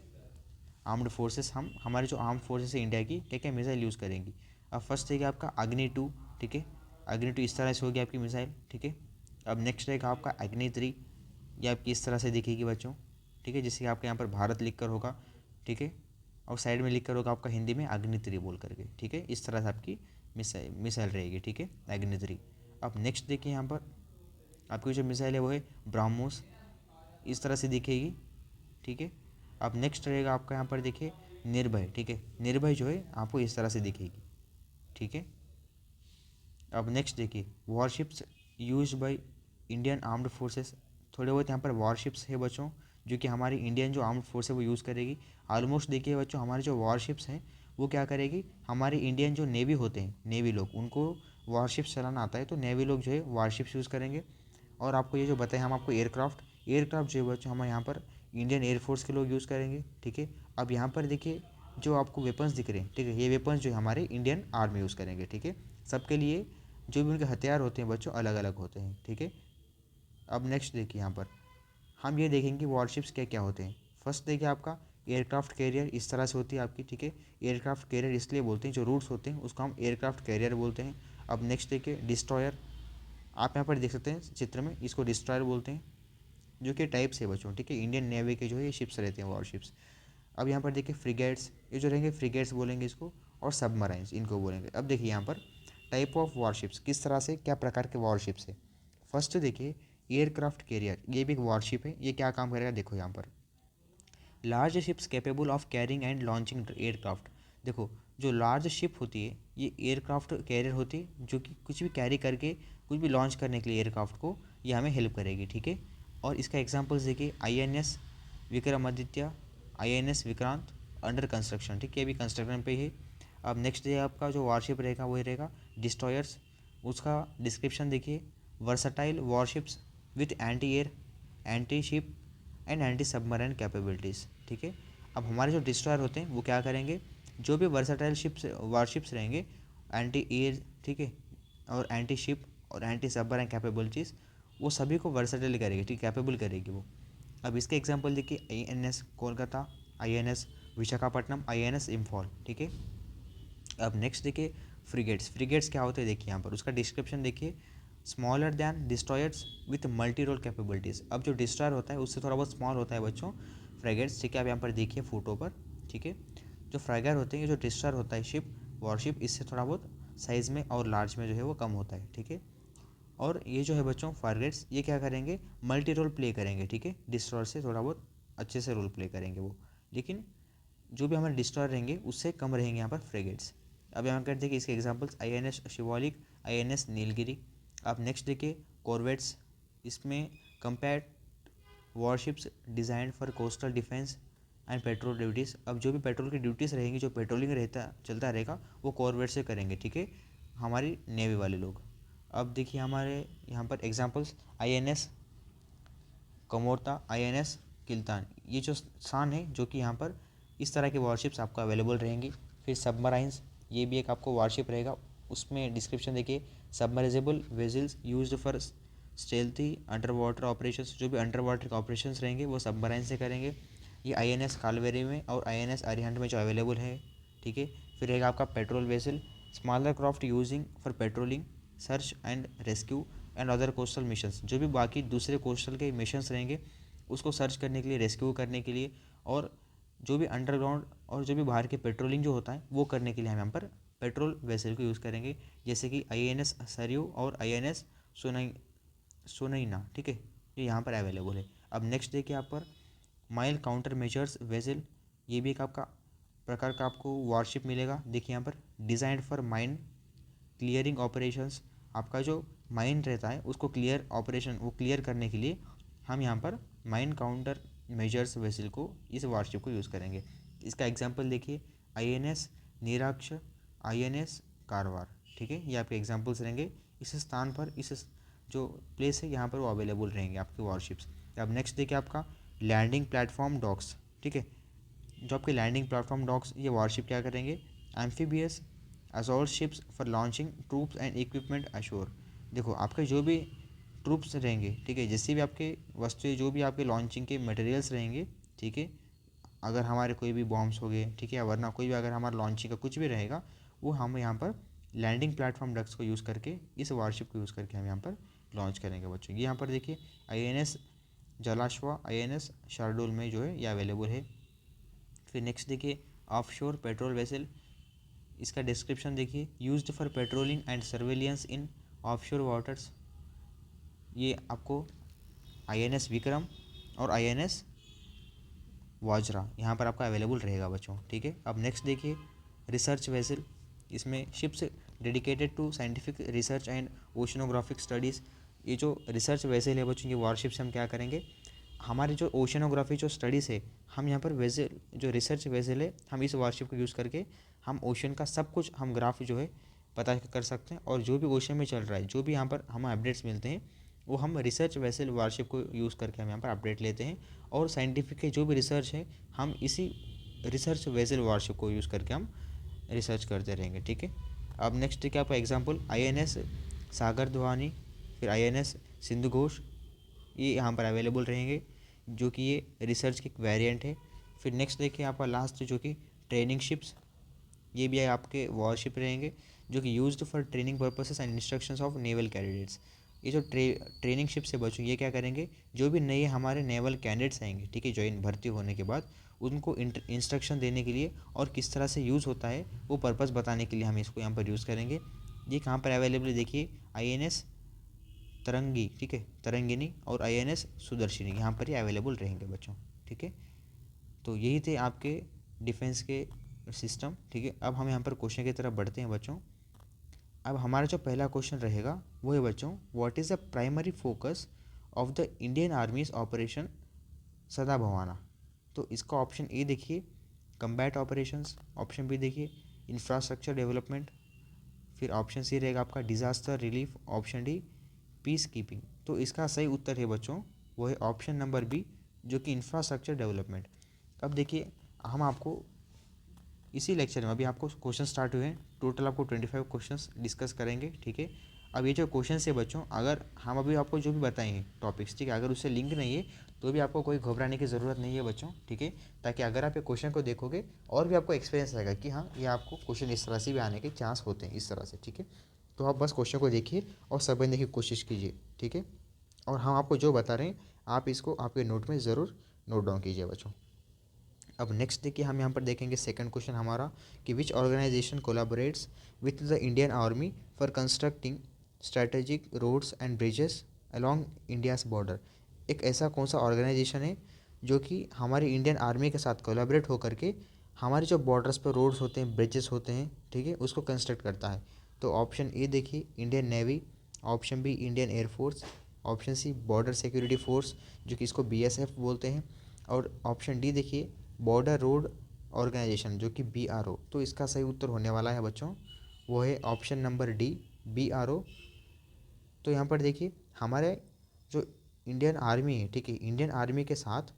आर्म्ड फोर्सेस, हम हमारे जो आर्म्ड फोर्सेस है इंडिया की, क्या क्या मिसाइल यूज़ करेंगी। अब फर्स्ट है आपका अग्नि 2, ठीक है। अग्नि 2 इस तरह से होगी आपकी मिसाइल, ठीक है। अब नेक्स्ट रहेगा आपका अग्नि 3, ये आपकी इस तरह से दिखेगी बच्चों, ठीक है। जैसे कि आपके यहाँ पर भारत लिख कर होगा, ठीक है, और साइड में लिख कर होगा आपका हिंदी में अग्नि 3 बोल करके, ठीक है। इस तरह से आपकी मिसाइल रहेगी, ठीक है, अग्नि 3। अब नेक्स्ट देखिए यहाँ पर आपकी जो मिसाइल है वो है ब्रह्मोस, इस तरह से दिखेगी, ठीक है। अब नेक्स्ट रहेगा आपका यहाँ पर देखिए निर्भय, ठीक है। निर्भय जो है आपको इस तरह से दिखेगी, ठीक है। अब नेक्स्ट देखिए warships use by Indian armed forces. थोड़े बहुत यहाँ पर वॉरशिप्स है बच्चों जो कि हमारी इंडियन जो आर्म्ड फोर्स है वो यूज़ करेगी। ऑलमोस्ट देखिए बच्चों हमारे जो वॉरशिप्स हैं वो क्या करेगी, हमारी इंडियन जो नेवी होते हैं, नेवी लोग, उनको वॉरशिप्स चलाना आता है, तो नेवी लोग जो है वॉरशिप्स यूज़ करेंगे। और आपको ये जो बताया हम आपको एयरक्राफ्ट जो है बच्चों हम यहाँ पर इंडियन एयरफोर्स के लोग यूज़ करेंगे, ठीक है। अब यहाँ पर देखिए जो आपको वेपन्स दिख रहे हैं, ठीक है, ये वेपन्स जो है हमारे इंडियन आर्मी यूज़ करेंगे, ठीक है। सबके लिए जो भी उनके हथियार होते हैं बच्चों अलग अलग होते हैं, ठीक है। अब नेक्स्ट देखिए यहाँ पर हम ये देखेंगे वॉरशिप्स क्या क्या होते हैं। फर्स्ट देखिए आपका एयरक्राफ्ट कैरियर इस तरह से होती है आपकी, ठीक है। एयरक्राफ्ट कैरियर इसलिए बोलते हैं जो रूट्स होते हैं उसको हम एयरक्राफ्ट कैरियर बोलते हैं। अब नेक्स्ट देखिए डिस्ट्रॉयर, आप यहाँ पर देख सकते हैं चित्र में, इसको डिस्ट्रॉयर बोलते हैं, जो कि टाइप्स है बच्चों, ठीक है। इंडियन नेवी के जो है ये शिप्स रहते हैं वॉरशिप्स। अब यहाँ पर देखिए फ्रिगेट्स, ये जो रहेंगे फ्रिगेट्स बोलेंगे इसको, और सबमराइंस इनको बोलेंगे। अब देखिए यहाँ पर टाइप ऑफ वॉरशिप्स किस तरह से क्या प्रकार के वॉरशिप्स है। फर्स्ट देखिए एयरक्राफ्ट कैरियर, ये भी एक वॉरशिप है। ये क्या काम करेगा देखो यहाँ पर, large ships capable of carrying and launching aircraft. देखो जो लार्ज शिप होती है ये एयरक्राफ्ट कैरियर होती है जो कि कुछ भी कैरी करके कुछ भी लॉन्च करने के लिए एयरक्राफ्ट को ये हमें हेल्प करेगी, ठीक है। और इसका एग्जांपल्स देखिए INS Vikramaditya, INS Vikrant under construction, ठीक है, ये भी कंस्ट्रक्शन पे है। अब नेक्स्ट है आपका जो वारशिप रहेगा वही रहेगा डिस्ट्रॉयर्स, उसका डिस्क्रिप्शन देखिए, versatile warships with anti air, anti ship and anti submarine capabilities, ठीक है। अब हमारे जो डिस्ट्रॉयर होते हैं वो क्या करेंगे, जो भी वर्सटाइल शिप्स वारशिप्स रहेंगे, एंटी एयर, ठीक है, और एंटी शिप और एंटी सबमरीन कैपेबिलिटीज़, वो सभी को वर्सटाइल करेगी, ठीक, कैपेबल करेगी वो। अब इसके एग्जांपल देखिए INS Kolkata, INS Visakhapatnam, INS Imphal, ठीक है। अब नेक्स्ट देखिए फ्रिगेट्स क्या होते हैं देखिए यहाँ पर उसका डिस्क्रिप्शन देखिए, smaller than destroyers with multi role capabilities. अब जो डिस्ट्रॉयर होता है उससे थोड़ा बहुत स्मॉल होता है बच्चों फ्रिगेट्स, ठीक है। आप यहाँ पर देखिए फोटो पर, ठीक है। जो फ्रैगर होते हैं, जो डिस्ट्रॉयर होता है शिप वॉरशिप, इससे थोड़ा बहुत साइज़ में और लार्ज में जो है वो कम होता है, ठीक है। और ये जो है बच्चों फ्रिगेट्स ये क्या करेंगे, मल्टी रोल प्ले करेंगे, ठीक है। डिस्ट्रॉयर से थोड़ा बहुत अच्छे से रोल प्ले करेंगे वो, लेकिन जो भी हमारे डिस्ट्रॉयर रहेंगे उससे कम रहेंगे यहाँ पर फ्रिगेट्स। अब यहाँ कर देखिए इसके examples INS Shivalik, INS Nilgiri. अब नेक्स्ट देखिए कॉर्वेट्स, इसमें compare warships design for coastal defence and petrol duties. अब जो भी पेट्रोल की ड्यूटीज़ रहेंगी, जो पेट्रोलिंग रहता चलता रहेगा वो कॉर्वेट से करेंगे, ठीक है, हमारी नेवी वाले लोग। अब देखिए हमारे यहाँ पर examples INS Kamorta, INS Kiltan, ये जो स्थान है जो कि यहाँ पर इस तरह की वॉरशिप्स आपको अवेलेबल रहेंगी। फिर सबमराइंस, ये भी एक आपको वॉरशिप रहेगा, उसमें डिस्क्रिप्शन देखिए, submersible vessels used for stealthy underwater वाटर ऑपरेशंस, जो भी अंडर वाटर के ऑपरेशंस रहेंगे वो सबमराइन से करेंगे। ये INS कालवेरी में और INS अरिहंत में जो अवेलेबल है, ठीक है। फिर रहेगा आपका patrol vessel, smaller craft using for patrolling, search and rescue and other coastal missions, जो भी बाकी दूसरे कोस्टल के मिशंस रहेंगे उसको सर्च करने के लिए, रेस्क्यू करने के लिए, और जो भी अंडरग्राउंड और जो भी बाहर के पेट्रोलिंग जो होता है वो करने के लिए हम यहाँ पर पेट्रोल वेसल को यूज़ करेंगे, जैसे कि INS सरयू और INS सोनैना, ठीक है, ये यहाँ पर अवेलेबल है। अब नेक्स्ट देखिए यहाँ per mile counter measures vessel, ये भी एक आपका प्रकार का आपको वारशिप मिलेगा। देखिए यहाँ पर designed for mine clearing operations, आपका जो माइन रहता है उसको क्लियर ऑपरेशन वो क्लियर करने के लिए हम यहाँ पर माइन काउंटर मेजर्स वेसल को इस वारशिप को यूज़ करेंगे। इसका एग्जांपल देखिए INS निराक्ष, INS कारवार, ठीक है, ये आपके एग्जांपल्स रहेंगे। इस स्थान पर इस जो प्लेस है यहाँ पर वो अवेलेबल रहेंगे आपके वारशिप्स। अब नेक्स्ट देखिए आपका लैंडिंग प्लेटफॉर्म डॉक्स, ठीक है, जो आपके लैंडिंग प्लेटफॉर्म डॉक्स ये वारशिप क्या करेंगे, amphibious assault ships for launching troops and equipment assure. देखो आपके जो भी ट्रूप्स रहेंगे, ठीक है, जैसे भी आपके वस्तुएं जो भी आपके लॉन्चिंग के मटेरियल्स रहेंगे, ठीक है, अगर हमारे कोई भी बॉम्ब्स हो गए, ठीक है, या वरना कोई भी अगर हमारा लॉन्चिंग का कुछ भी रहेगा वो हम यहाँ पर लैंडिंग प्लेटफॉर्म डक्स को यूज़ करके इस वारशिप को यूज़ करके हम यहाँ पर लॉन्च करेंगे बच्चों। ये यहाँ पर देखिए INS जलाश्वा, INS शार्दुल में जो है ये अवेलेबल है। फिर नेक्स्ट देखिए ऑफशोर पेट्रोल वेसल, इसका डिस्क्रिप्शन देखिए used for patrolling and surveillance in offshore waters, ये आपको INS विक्रम और INS वाजरा यहाँ पर आपका अवेलेबल रहेगा बच्चों, ठीक है। अब नेक्स्ट देखिए रिसर्च वेसल, इसमें ships dedicated to scientific research and oceanographic studies, ये जो रिसर्च वेसल है बच्चों, ये वारशिप से हम क्या करेंगे, हमारे जो ओशनोग्राफी जो स्टडीज़ है हम यहाँ पर वेसल जो रिसर्च वेसल है हम इस वारशिप को यूज़ करके हम ओशन का सब कुछ हम ग्राफ जो है पता कर सकते हैं, और जो भी ओशन में चल रहा है जो भी यहाँ पर हमें अपडेट्स मिलते हैं वो हम रिसर्च वेसल वारशिप को यूज़ करके हम यहाँ पर अपडेट लेते हैं, और साइंटिफिक के जो भी रिसर्च है हम इसी रिसर्च वेसल वारशिप को यूज़ करके हम रिसर्च करते रहेंगे, ठीक है। अब नेक्स्ट क्या आपका एग्जांपल INS सागर धवानी, फिर INS सिंधु घोष, ये यहाँ पर अवेलेबल रहेंगे, जो कि ये रिसर्च की वेरिएंट है। फिर नेक्स्ट देखिए आपका लास्ट जो कि ट्रेनिंग शिप्स, ये भी आपके वॉरशिप रहेंगे जो कि used for training purposes and instructions of naval candidates. ये जो ट्रेनिंग शिप से बच्चों ये क्या करेंगे, जो भी नए हमारे नेवल कैंडिडेट्स आएंगे, ठीक है, ज्वाइन भर्ती होने के बाद उनको इंस्ट्रक्शन देने के लिए और किस तरह से यूज़ होता है वो पर्पस बताने के लिए हम इसको यहाँ पर यूज़ करेंगे। ये कहाँ पर अवेलेबल है देखिए INS तरंगी, ठीक है, तरंगिनी और INS सुदर्शिनी, यहाँ पर ही अवेलेबल रहेंगे बच्चों, ठीक है। तो यही थे आपके डिफेंस के सिस्टम, ठीक है। अब हम यहाँ पर क्वेश्चन की तरफ बढ़ते हैं बच्चों। अब हमारा जो पहला क्वेश्चन रहेगा वो है बच्चों, what is the primary focus of the Indian army's operation Sadbhavana. तो इसका ऑप्शन ए देखिए कम्बैट ऑपरेशंस, ऑप्शन बी देखिए इंफ्रास्ट्रक्चर डेवलपमेंट, फिर ऑप्शन सी रहेगा आपका disaster relief, option D peace keeping. तो इसका सही उत्तर है बच्चों वो है ऑप्शन नंबर बी, जो कि इंफ्रास्ट्रक्चर डेवलपमेंट। अब देखिए हम आपको इसी लेक्चर में अभी आपको क्वेश्चन स्टार्ट हुए हैं, टोटल आपको 25 क्वेश्चंस डिस्कस करेंगे, ठीक है। अब ये जो क्वेश्चन है बच्चों, अगर हम अभी आपको जो भी बताएंगे टॉपिक्स, ठीक है, अगर उससे लिंक नहीं है तो भी आपको कोई घबराने की ज़रूरत नहीं है बच्चों, ठीक है, ताकि अगर आप ये क्वेश्चन को देखोगे और भी आपको एक्सपीरियंस रहेगा कि हाँ ये आपको क्वेश्चन इस तरह से भी आने के चांस होते हैं इस तरह से, ठीक है। तो आप बस क्वेश्चन को देखिए और समझने की कोशिश कीजिए, ठीक है, और हम आपको जो बता रहे हैं आप इसको आपके नोट में ज़रूर नोट डाउन कीजिए बच्चों। अब नेक्स्ट देखिए हम यहाँ पर देखेंगे सेकंड क्वेश्चन हमारा कि which organisation collaborates with the Indian army for constructing strategic roads and bridges along India's border. एक ऐसा कौन सा ऑर्गेनाइजेशन है जो कि हमारी इंडियन आर्मी के साथ कोलाबरेट होकर के हमारे जो बॉर्डर्स पर रोड्स होते हैं, ब्रिजेस होते हैं, ठीक है, उसको कंस्ट्रक्ट करता है। तो ऑप्शन ए देखिए Indian navy, option B Indian air force, option C border security force जो कि इसको BSF बोलते हैं, और ऑप्शन डी देखिए बॉर्डर रोड ऑर्गेनाइजेशन जो कि BRO। तो इसका सही उत्तर होने वाला है बच्चों वो है ऑप्शन नंबर डी BRO। तो यहाँ पर देखिए हमारे जो इंडियन आर्मी है, ठीक है, इंडियन आर्मी के साथ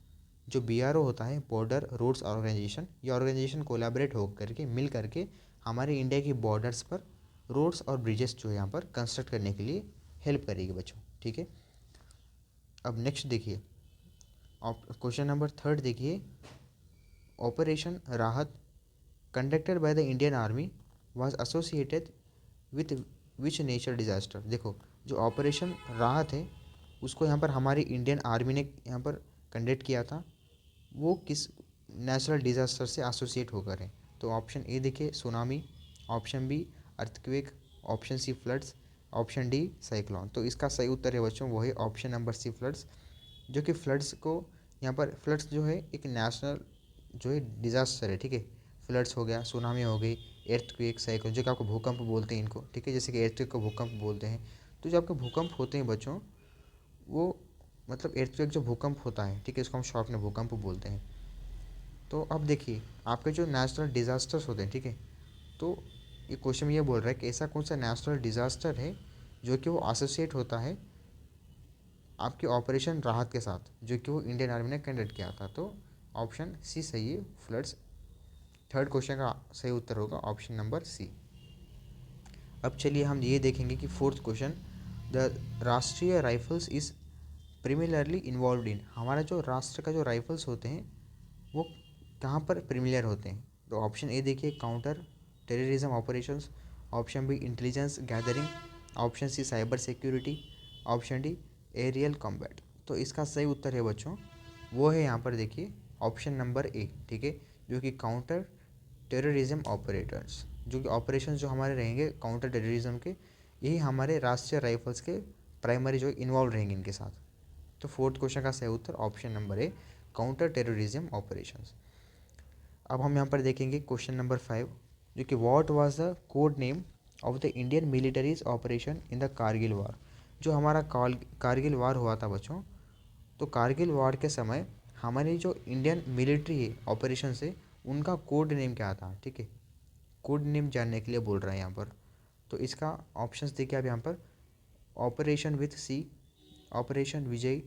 जो BRO होता है बॉर्डर रोड्स ऑर्गेनाइजेशन, ये ऑर्गेनाइजेशन कोलैबोरेट हो करके मिल करके हमारे इंडिया की बॉर्डर्स पर रोड्स और ब्रिजेस जो है यहाँ पर कंस्ट्रक्ट करने के लिए हेल्प करेगी बच्चों, ठीक है। अब नेक्स्ट देखिए क्वेश्चन नंबर थर्ड देखिए, operation Rahat conducted by the Indian army was associated with which nature disaster. देखो जो ऑपरेशन राहत है उसको यहाँ पर हमारी इंडियन आर्मी ने यहाँ पर कंडक्ट किया था, वो किस नेचुरल डिज़ास्टर से एसोसिएट होकर है। तो ऑप्शन ए देखिए tsunami, option B earthquake, option C floods, option D cyclone. तो इसका सही उत्तर है बच्चों वो है ऑप्शन नंबर सी फ्लड्स, जो कि फ्लड्स को यहाँ पर फ्लड्स जो है एक नेशनल जो है डिज़ास्टर है, ठीक है। फ्लड्स हो गया, सुनामी हो गई, एर्थक्वेक, साइक्लोन, जो कि आपको भूकंप बोलते हैं इनको, ठीक है, जैसे कि एर्थक्वेक को भूकंप बोलते हैं। तो जो आपके भूकंप होते हैं बच्चों, वो मतलब एर्थक्वेक जो भूकंप होता है, ठीक है, इसको हम शॉर्ट में भूकंप बोलते हैं। तो अब देखिए आपके जो नेशनल डिज़ास्टर्स होते हैं, ठीक है, तो ये क्वेश्चन ये बोल रहा है कि ऐसा कौन सा नेशनल डिज़ास्टर है जो कि वो एसोसिएट होता है आपके ऑपरेशन राहत के साथ, जो कि वो इंडियन आर्मी ने कंडक्ट किया था। तो ऑप्शन सी सही है, फ्लड्स। थर्ड क्वेश्चन का सही उत्तर होगा ऑप्शन नंबर सी। अब चलिए हम ये देखेंगे कि fourth question, the Rashtriya rifles is primarily involve in, हमारा जो राष्ट्र का जो राइफल्स होते हैं वो कहाँ पर प्रीमियर होते हैं। तो ऑप्शन ए देखिए counter terrorism operations, option B intelligence gathering, option C cyber security, option D aerial combat. तो इसका सही उत्तर है बच्चों वो है यहाँ पर देखिए ऑप्शन नंबर ए, ठीक है, जो कि काउंटर टेररिज्म ऑपरेटर्स, जो कि ऑपरेशन जो हमारे रहेंगे काउंटर टेररिज्म के, यही हमारे राष्ट्रीय राइफल्स के प्राइमरी जो इन्वॉल्व रहेंगे इनके साथ। तो फोर्थ क्वेश्चन का सही उत्तर option number A, counter terrorism operations. अब हम यहाँ पर देखेंगे क्वेश्चन नंबर 5, जो कि what was the code name of the Indian military's operation in the Kargil war. जो हमारा कारगिल वार हुआ था बच्चों, तो कारगिल वार के समय हमारी जो इंडियन मिलिट्री है ऑपरेशन से, उनका कोड नेम क्या था, ठीक है, कोड नेम जानने के लिए बोल रहा है यहाँ पर। तो इसका ऑप्शंस देखिए आप यहाँ पर, operation with C, operation Vijay,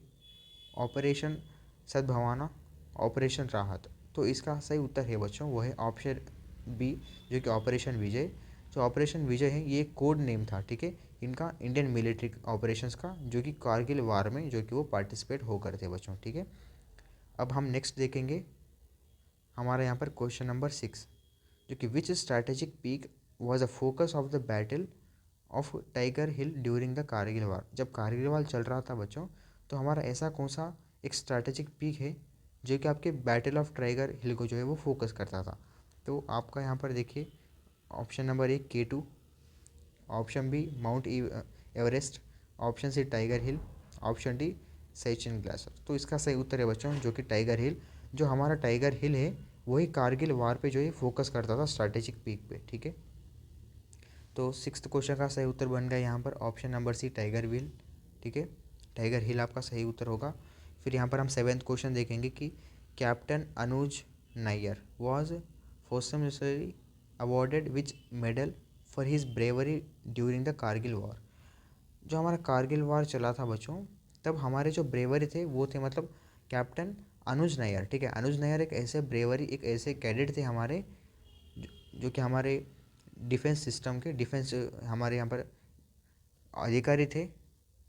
operation Sadbhavna, operation Rahat. तो इसका सही उत्तर है बच्चों वो है ऑप्शन बी, जो कि ऑपरेशन विजय। जो ऑपरेशन विजय है ये कोड नेम था, ठीक है, इनका इंडियन मिलिट्री ऑपरेशंस का, जो कि कारगिल वार में जो कि वो पार्टिसिपेट हो करते बच्चों, ठीक है। अब हम नेक्स्ट देखेंगे हमारा यहाँ पर क्वेश्चन नंबर 6, जो कि which strategic peak was a focus of the battle of Tiger Hill during the Kargil war. जब कारगिल वार चल रहा था बच्चों, तो हमारा ऐसा कौन सा एक स्ट्रैटेजिक पीक है जो कि आपके बैटल ऑफ टाइगर हिल को जो है वो फोकस करता था। तो आपका यहाँ पर देखिए option number 1 K2, option B Mount Everest, option C Tiger Hill, option D Siachen glacier. तो इसका सही उत्तर है बच्चों जो कि टाइगर हिल। जो हमारा टाइगर हिल है वही कारगिल वार पे जो है फोकस करता था स्ट्रैटेजिक पीक पे, ठीक है। तो सिक्स्थ क्वेश्चन का सही उत्तर बन गया यहाँ पर ऑप्शन नंबर सी टाइगर हिल, ठीक है, टाइगर हिल आपका सही उत्तर होगा। फिर यहाँ पर हम सेवेंथ क्वेश्चन देखेंगे कि captain Anuj Nair was posthumously awarded which medal for his bravery during the Kargil war. जो हमारा कारगिल वार चला था बच्चों, तब हमारे जो ब्रेवरी थे वो थे मतलब कैप्टन अनुज नायर, ठीक है। अनुज नायर एक ऐसे ब्रेवरी, एक ऐसे कैडेट थे हमारे जो कि हमारे डिफेंस सिस्टम के डिफेंस हमारे यहाँ पर अधिकारी थे,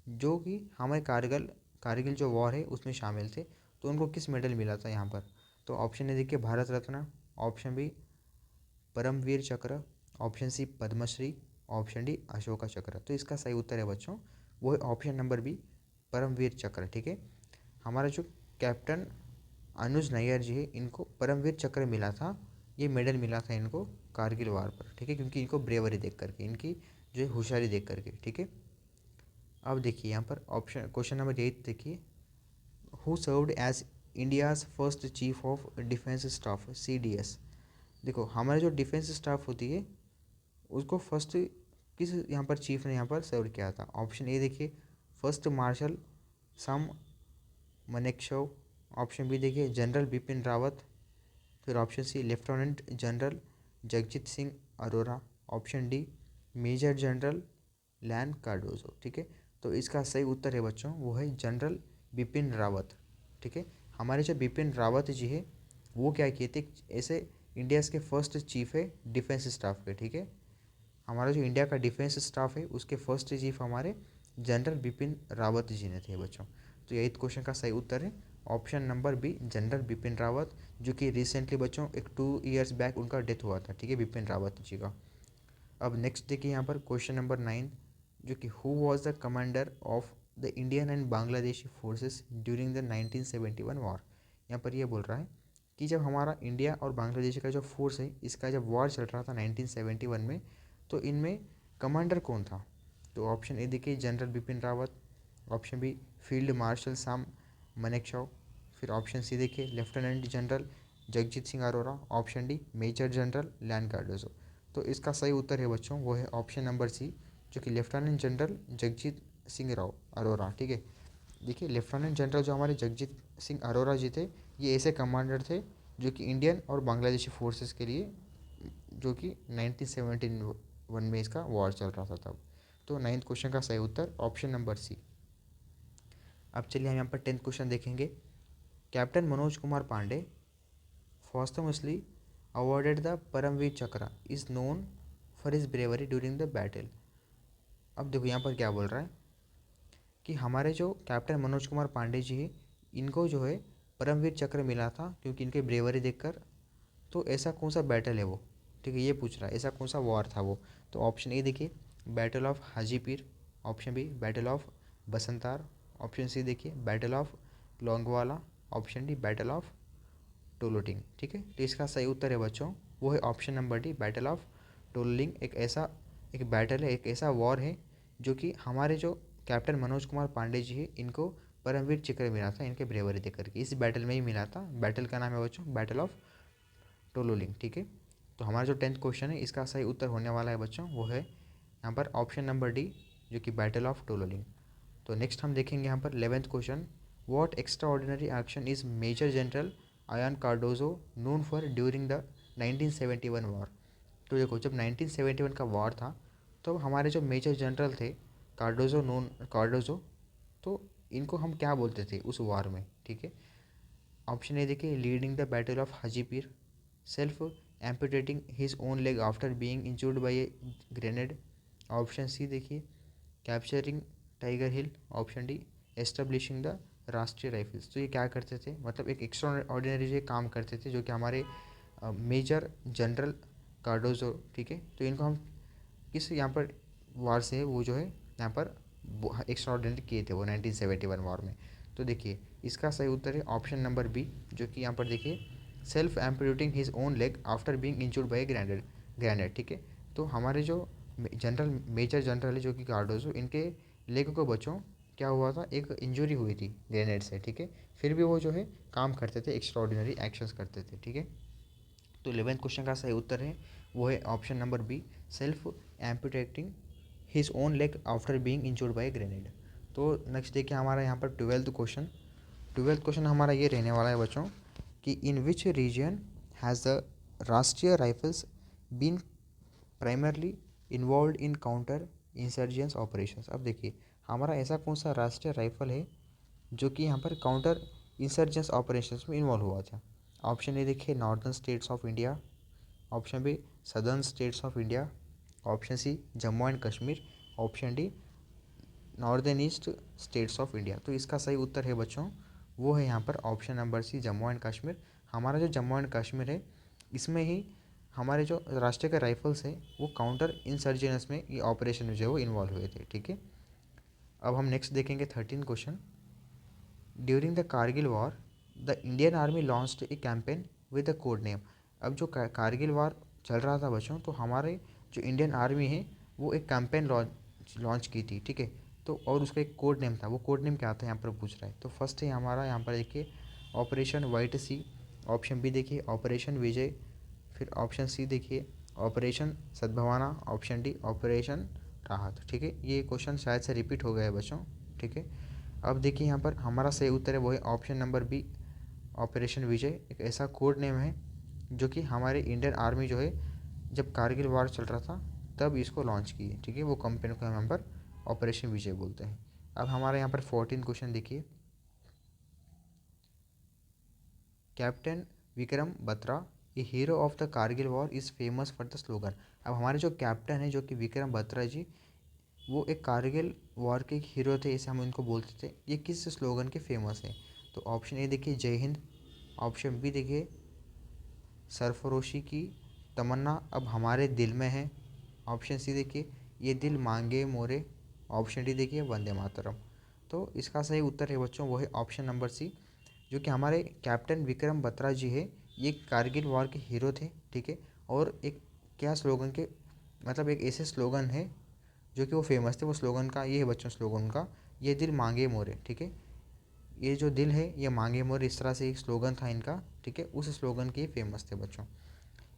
जो कि हमारे कारगिल कारगिल जो वॉर है उसमें शामिल थे। तो उनको किस मेडल मिला था यहाँ पर। तो ऑप्शन ए देखिए Bharat Ratna, option B Paramvir Chakra, option C Padmashri, option D Ashoka Chakra. तो इसका सही उत्तर है बच्चों वो है ऑप्शन नंबर बी परमवीर चक्र, ठीक है। हमारा जो कैप्टन अनुज नैयर जी है इनको परमवीर चक्र मिला था, ये मेडल मिला था इनको कारगिल वार पर, ठीक है, क्योंकि इनको ब्रेवरी देख करके, इनकी जो है होशियारी देख करके, ठीक है। अब देखिए यहाँ पर ऑप्शन क्वेश्चन नंबर 8 देखिए, who served as India's first chief of defence staff CDS। देखो हमारे जो डिफेंस स्टाफ होती है उसको फर्स्ट किस यहाँ पर चीफ ने यहाँ पर सर्व किया था। ऑप्शन ए देखिए field marshal Sam Manekshaw, option B देखिए जनरल बिपिन रावत, फिर option C lieutenant general Jagjit Singh Arora, option D major general Ian Cardozo, ठीक है। तो इसका सही उत्तर है बच्चों वो है जनरल बिपिन रावत, ठीक है। हमारे जो बिपिन रावत जी है वो क्या किए थे, ऐसे इंडिया के फर्स्ट चीफ है डिफेंस स्टाफ के, ठीक है। हमारा जो इंडिया का डिफेंस स्टाफ है उसके फर्स्ट चीफ हमारे जनरल बिपिन रावत जी ने थे बच्चों। तो यही क्वेश्चन का सही उत्तर है option number B general Bipin Rawat, जो कि रिसेंटली बच्चों एक 2 years बैक उनका डेथ हुआ था, ठीक है, बिपिन रावत जी का। अब नेक्स्ट देखिए यहाँ पर क्वेश्चन नंबर 9, जो कि who was the commander of the Indian and Bangladeshi forces during the 1971 war. यहाँ पर ये बोल रहा है कि जब हमारा इंडिया और बांग्लादेश का जो फोर्स है इसका जब वॉर चल रहा था 1971 में, तो इनमें कमांडर कौन था? तो ऑप्शन ए देखिए general Bipin Rawat, option B field marshal Sam Manekshaw, फिर ऑप्शन सी देखिए lieutenant general Jagjit Singh Arora, option D major general Ian Cardozo. तो इसका सही उत्तर है बच्चों वो है ऑप्शन नंबर सी, जो कि लेफ्टिनेंट जनरल जगजीत सिंह राव अरोरा। ठीक है, देखिए लेफ्टिनेंट जनरल जो हमारे जगजीत सिंह अरोरा जी थे, ये ऐसे कमांडर थे जो कि इंडियन और बांग्लादेशी फोर्सेस के लिए, जो कि 1971 में इसका वॉर चल रहा था तब। तो 9th क्वेश्चन का सही उत्तर ऑप्शन नंबर सी। अब चलिए हम यहाँ पर 10th क्वेश्चन देखेंगे। Captain Manoj Kumar Pandey posthumously awarded the Paramvir Chakra is known for his bravery during the battle। अब देखो यहाँ पर क्या बोल रहा है कि हमारे जो कैप्टन मनोज कुमार पांडे जी हैं, इनको जो है परमवीर चक्र मिला था क्योंकि इनके ब्रेवरी देखकर। तो ऐसा कौन सा बैटल है वो, ठीक है, ये पूछ रहा है ऐसा कौन सा वॉर था वो। तो ऑप्शन ए देखिए battle of Haji Pir, option B battle of Basantar, option C देखिए battle of Longewala, option D battle of Tololing. ठीक है, तो इसका सही उत्तर है बच्चों वो है option number D battle of Tololing. एक बैटल है, एक ऐसा वॉर है जो कि हमारे जो कैप्टन मनोज कुमार पांडे जी है इनको परमवीर चक्र मिला था इनके ब्रेवरी देकर के, इस बैटल में ही मिला था। बैटल का नाम है बच्चों बैटल ऑफ टोलोलिंग। ठीक है, तो हमारा जो 10th क्वेश्चन है इसका सही उत्तर होने वाला है बच्चों वो है यहाँ पर ऑप्शन नंबर डी, जो कि बैटल ऑफ टोलोलिंग। तो नेक्स्ट हम देखेंगे यहाँ पर 11th question. What extraordinary action is major general Ian Cardozo known for during the 1971 war. तो देखो जब 1971 का वॉर था तो हमारे जो मेजर जनरल थे कार्डोजो, तो इनको हम क्या बोलते थे उस वॉर में। ठीक है, ऑप्शन ए देखिए leading the battle of Haji Pir, self amputating his own leg after being injured by a grenade, option C देखिए capturing Tiger Hill, option D establishing the Rashtriya Rifles. तो ये क्या करते थे, मतलब एक एक्स्ट्रा ऑर्डिनरी जो काम करते थे जो कि हमारे मेजर जनरल कार्डोजो, ठीक है, तो इनको हम किस यहाँ पर वार से वो जो है यहाँ पर एक्स्ट्रा ऑर्डिनरी किए थे वो 1971 वॉर में। तो देखिए इसका सही उत्तर है ऑप्शन नंबर बी, जो कि यहाँ पर देखिए self amputating his own leg after being injured by grenade. ठीक है, तो हमारे जो मेजर जनरल है जो कि कार्डोजो, इनके लेग को बच्चों क्या हुआ था, एक इंजरी हुई थी ग्रेनेड से। ठीक है, फिर भी वो जो है काम करते थे, एक्स्ट्रा ऑर्डिनरी एक्शंस करते थे। ठीक है, तो 11th क्वेश्चन का सही उत्तर है वो है option number B, self amputating his own leg after being injured by grenade. तो नेक्स्ट देखिए हमारा यहाँ पर 12th क्वेश्चन हमारा ये रहने वाला है बच्चों कि in which region has the Rashtriya rifles been primarily involve in counter insurgency operations. अब देखिए हमारा ऐसा कौन सा राष्ट्रीय राइफल है जो कि यहाँ पर काउंटर इंसर्जेंस ऑपरेशंस में इन्वॉल्व हुआ था। ऑप्शन ए देखिए northern states of India, option B southern states of India, option C Jammu and Kashmir, option D northern east states of India. तो इसका सही उत्तर है बच्चों वो है यहाँ पर option number C Jammu and Kashmir. हमारा जो जम्मू एंड कश्मीर है इसमें ही हमारे जो राष्ट्रीय के राइफल्स है वो काउंटर इंसर्जेंस में ये ऑपरेशन में जो है वो इन्वॉल्व हुए थे। ठीक है, अब हम नेक्स्ट देखेंगे 13 question. During the Kargil war the Indian army launched A campaign with the code name. अब जो कारगिल वॉर चल रहा था बच्चों, तो हमारे जो इंडियन आर्मी है वो एक कैंपेन लॉन्च की थी। ठीक है, तो और उसका एक कोड नेम था, वो कोड नेम क्या था यहाँ पर पूछ रहा है। तो फर्स्ट है हमारा यहाँ पर देखिए ऑपरेशन वाइट सी, ऑप्शन बी देखिए ऑपरेशन विजय, फिर ऑप्शन सी देखिए ऑपरेशन सद्भावना, ऑप्शन डी ऑपरेशन राहत। ठीक है, ये क्वेश्चन शायद से रिपीट हो गया है बच्चों। ठीक है, अब देखिए यहाँ पर हमारा सही उत्तर है वो है ऑप्शन नंबर बी ऑपरेशन विजय। एक ऐसा कोड नेम है जो कि हमारे इंडियन आर्मी जो है जब कारगिल वार चल रहा था तब इसको लॉन्च की है। ठीक है, वो कंपेन को हम यहाँ पर ऑपरेशन विजय बोलते हैं। अब हमारे यहाँ पर 14 क्वेश्चन देखिए। Captain Vikram Batra A hero of the Kargil war is famous for the slogan. अब हमारे जो कैप्टन है जो कि विक्रम बत्रा जी, वो एक कारगिल वॉर के हीरो थे, ऐसे हम इनको बोलते थे। ये किस स्लोगन के फेमस है? तो ऑप्शन ए देखिए जय हिंद, ऑप्शन बी देखिए सरफरोशी की तमन्ना अब हमारे दिल में है, ऑप्शन सी देखिए ये दिल मांगे मोरे, ऑप्शन डी देखिए वंदे मातरम। तो इसका सही उत्तर है बच्चों वो है ऑप्शन नंबर सी, जो कि हमारे कैप्टन विक्रम बत्रा जी है, ये कारगिल वॉर के हीरो थे, ठीक है। और एक क्या स्लोगन के, मतलब एक ऐसे स्लोगन है जो कि वो फेमस थे। वो स्लोगन का ये है बच्चों, स्लोगन का, ये दिल मांगे मोरे, ठीक है। ये जो दिल है ये मांगे मोरे, इस तरह से एक स्लोगन था इनका, ठीक है। उस स्लोगन के फेमस थे बच्चों।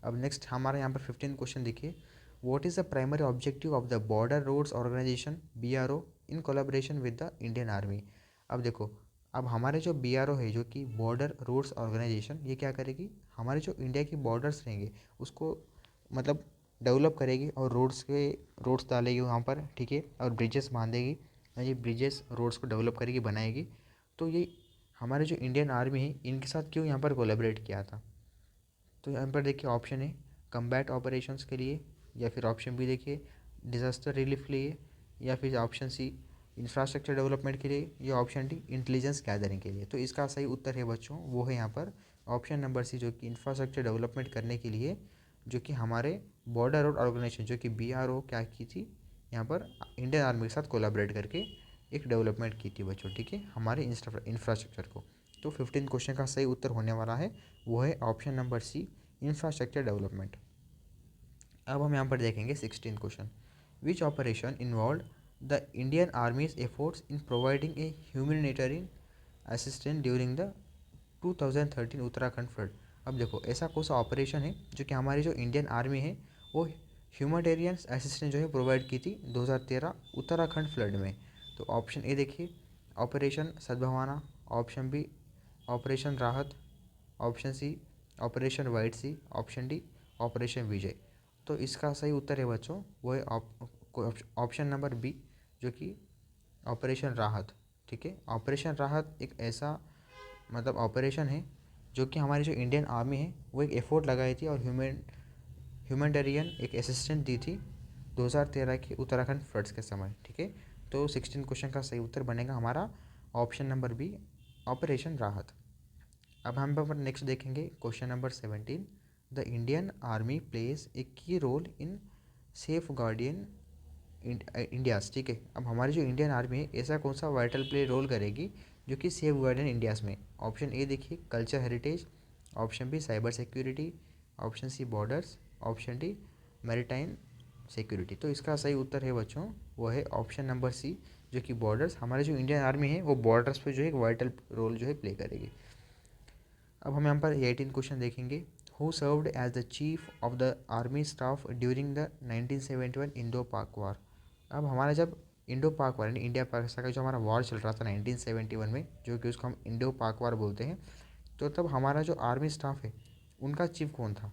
अब नेक्स्ट हमारा यहाँ पर 15 क्वेश्चन देखिए। What is the primary objective of the border roads organisation BRO in collaboration with the Indian army. अब देखो, अब हमारे जो BRO है, जो कि बॉर्डर रोड्स ऑर्गेनाइजेशन, ये क्या करेगी, हमारे जो इंडिया की बॉर्डर्स रहेंगे उसको मतलब डेवलप करेगी, और रोड्स डालेगी वहाँ पर, ठीक है, और ब्रिजेस बांधेगी। ये ब्रिजेस रोड्स को डेवलप करेगी, बनाएगी। तो ये हमारे जो इंडियन आर्मी है इनके साथ क्यों यहाँ पर कोलैबोरेट किया था। तो यहाँ पर देखिए ऑप्शन है कम्बैट ऑपरेशंस के लिए, या फिर ऑप्शन बी देखिए डिज़ास्टर रिलीफ के लिए, या फिर ऑप्शन सी इंफ्रास्ट्रक्चर डेवलपमेंट के लिए, या ऑप्शन डी इंटेलिजेंस गैदरिंग के लिए। तो इसका सही उत्तर है बच्चों, वो है यहाँ पर ऑप्शन नंबर सी, जो कि इंफ्रास्ट्रक्चर डेवलपमेंट करने के लिए, जो कि हमारे बॉर्डर रोड ऑर्गेनाइजेशन जो कि BRO क्या की थी, यहाँ पर इंडियन आर्मी के साथ कोलैबोरेट करके एक डेवलपमेंट की थी बच्चों, ठीक है, हमारे इंफ्रास्ट्रक्चर को। तो 15 क्वेश्चन का सही उत्तर होने वाला है वो है option number C, infrastructure development. अब हम यहाँ पर देखेंगे 16 question. Which operation involve the Indian army's efforts in providing a humanitarian assistance during the 2013 Uttarakhand flood. अब देखो ऐसा कौन सा ऑपरेशन है जो कि हमारी जो इंडियन आर्मी है वो ह्यूमैनिटेरियन असिस्टेंस जो है प्रोवाइड की थी 2013 उत्तराखंड फ्लड में। तो ऑप्शन ए देखिए ऑपरेशन सद्भावना, ऑप्शन बी ऑपरेशन राहत, ऑप्शन सी ऑपरेशन वाइट सी, ऑप्शन डी ऑपरेशन विजय। तो इसका सही उत्तर है बच्चों वो है ऑप्शन नंबर बी, जो कि ऑपरेशन राहत, ठीक है। ऑपरेशन राहत एक ऐसा मतलब ऑपरेशन है जो कि हमारी जो इंडियन आर्मी है वो एक एफर्ट लगाई थी और ह्यूमैनिटेरियन एक असिस्टेंट दी थी 2013 के उत्तराखंड फ्लड्स के समय, ठीक है। तो 16 क्वेश्चन का सही उत्तर बनेगा हमारा ऑप्शन नंबर बी, ऑपरेशन राहत। अब हम पर नेक्स्ट देखेंगे question number 17। The Indian army plays a key role in safeguarding India's, ठीक है। अब हमारी जो इंडियन आर्मी है ऐसा कौन सा वाइटल प्ले रोल करेगी जो कि सेफ गार्डियन इंडियाज़ में। ऑप्शन ए देखिए culture heritage, option B cyber security, option C borders, option D maritime security. तो इसका सही उत्तर है बच्चों वो है ऑप्शन नंबर सी, जो कि बॉर्डर्स। हमारी जो इंडियन आर्मी है वो बॉर्डर्स पे जो है एक वाइटल रोल जो है प्ले करेगी। अब हम यहाँ पर 18 क्वेश्चन देखेंगे। Who served as the chief of the army staff during the 1971 Indo Pak war. अब हमारा जब इंडो पाक वॉर यानी इंडिया पाकिस्तान का जो हमारा वॉर चल रहा था 1971 में, जो कि उसको हम इंडो पाक वॉर बोलते हैं, तो तब हमारा जो आर्मी स्टाफ है उनका चीफ कौन था।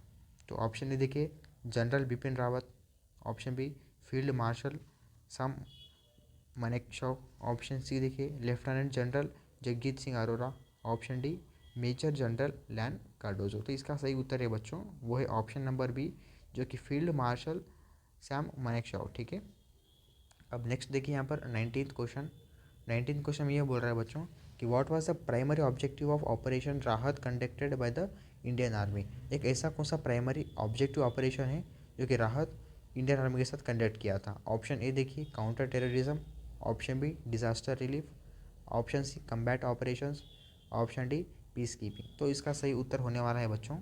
तो ऑप्शन ए देखिए general Bipin Rawat, option B field marshal Sam Manekshaw, option C देखिए lieutenant general Jagjit Singh Arora, option D major general Ian Cardozo. तो इसका सही उत्तर है बच्चों वो है ऑप्शन नंबर बी, जो कि फील्ड मार्शल सैम मानेकशॉ, ठीक है। अब नेक्स्ट देखिए यहाँ पर 19th क्वेश्चन। 19th क्वेश्चन ये बोल रहा है बच्चों कि what was the primary objective of operation Rahat conducted by the Indian army. एक ऐसा कौन सा प्राइमरी ऑब्जेक्टिव ऑपरेशन है जो कि राहत इंडियन आर्मी के साथ कंडक्ट किया था। ऑप्शन ए देखिए counter terrorism, option B disaster relief, option C combat operations, option D peace keeping. तो इसका सही उत्तर होने वाला है बच्चों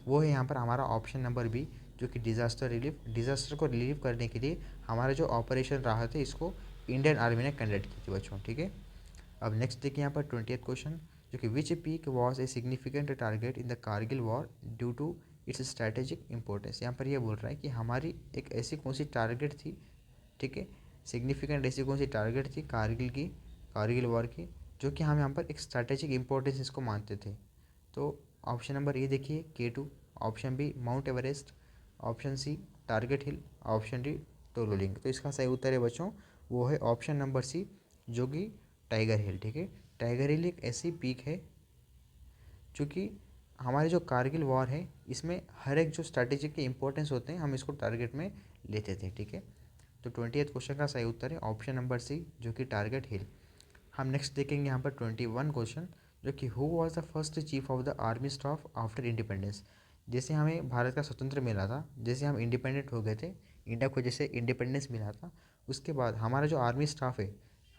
वो है यहाँ पर हमारा ऑप्शन नंबर बी, जो कि डिज़ास्टर रिलीफ। डिज़ास्टर को रिलीव करने के लिए हमारा जो ऑपरेशन राहत है इसको इंडियन आर्मी ने कंडक्ट की थी बच्चों, ठीक है। अब नेक्स्ट देखिए यहाँ पर 20th क्वेश्चन, जो कि which peak was a significant target in the Kargil war due to its strategic importance. यहाँ पर यह बोल रहा है कि हमारी एक ऐसी कौन सी टारगेट थी, ठीक है, सिग्निफिकेंट ऐसी कौन सी टारगेट थी कारगिल वॉर की, जो कि हम यहाँ पर एक स्ट्रैटेजिक इंपॉर्टेंस इसको मानते थे। तो ऑप्शन नंबर ए देखिए K2, option B Mount Everest, option C target hill, option D Tololing. तो इसका सही उत्तर है बच्चों वो है ऑप्शन नंबर सी, जो कि टाइगर हिल, ठीक है। टाइगर हिल एक ऐसी पीक है जो कि हमारे जो कारगिल वॉर है इसमें हर एक जो स्ट्रैटेजिक के इंपॉर्टेंस होते हैं हम इसको टारगेट में लेते थे, ठीक है। तो 20th क्वेश्चन का सही उत्तर है ऑप्शन नंबर सी, जो कि टारगेट हिल। हम नेक्स्ट देखेंगे यहाँ पर 21 क्वेश्चन, जो कि who was the first chief of the army staff after independence. जैसे हमें भारत का स्वतंत्र मिला था, जैसे हम इंडिपेंडेंट हो गए थे, इंडिया को जैसे इंडिपेंडेंस मिला था, उसके बाद हमारा जो आर्मी स्टाफ है,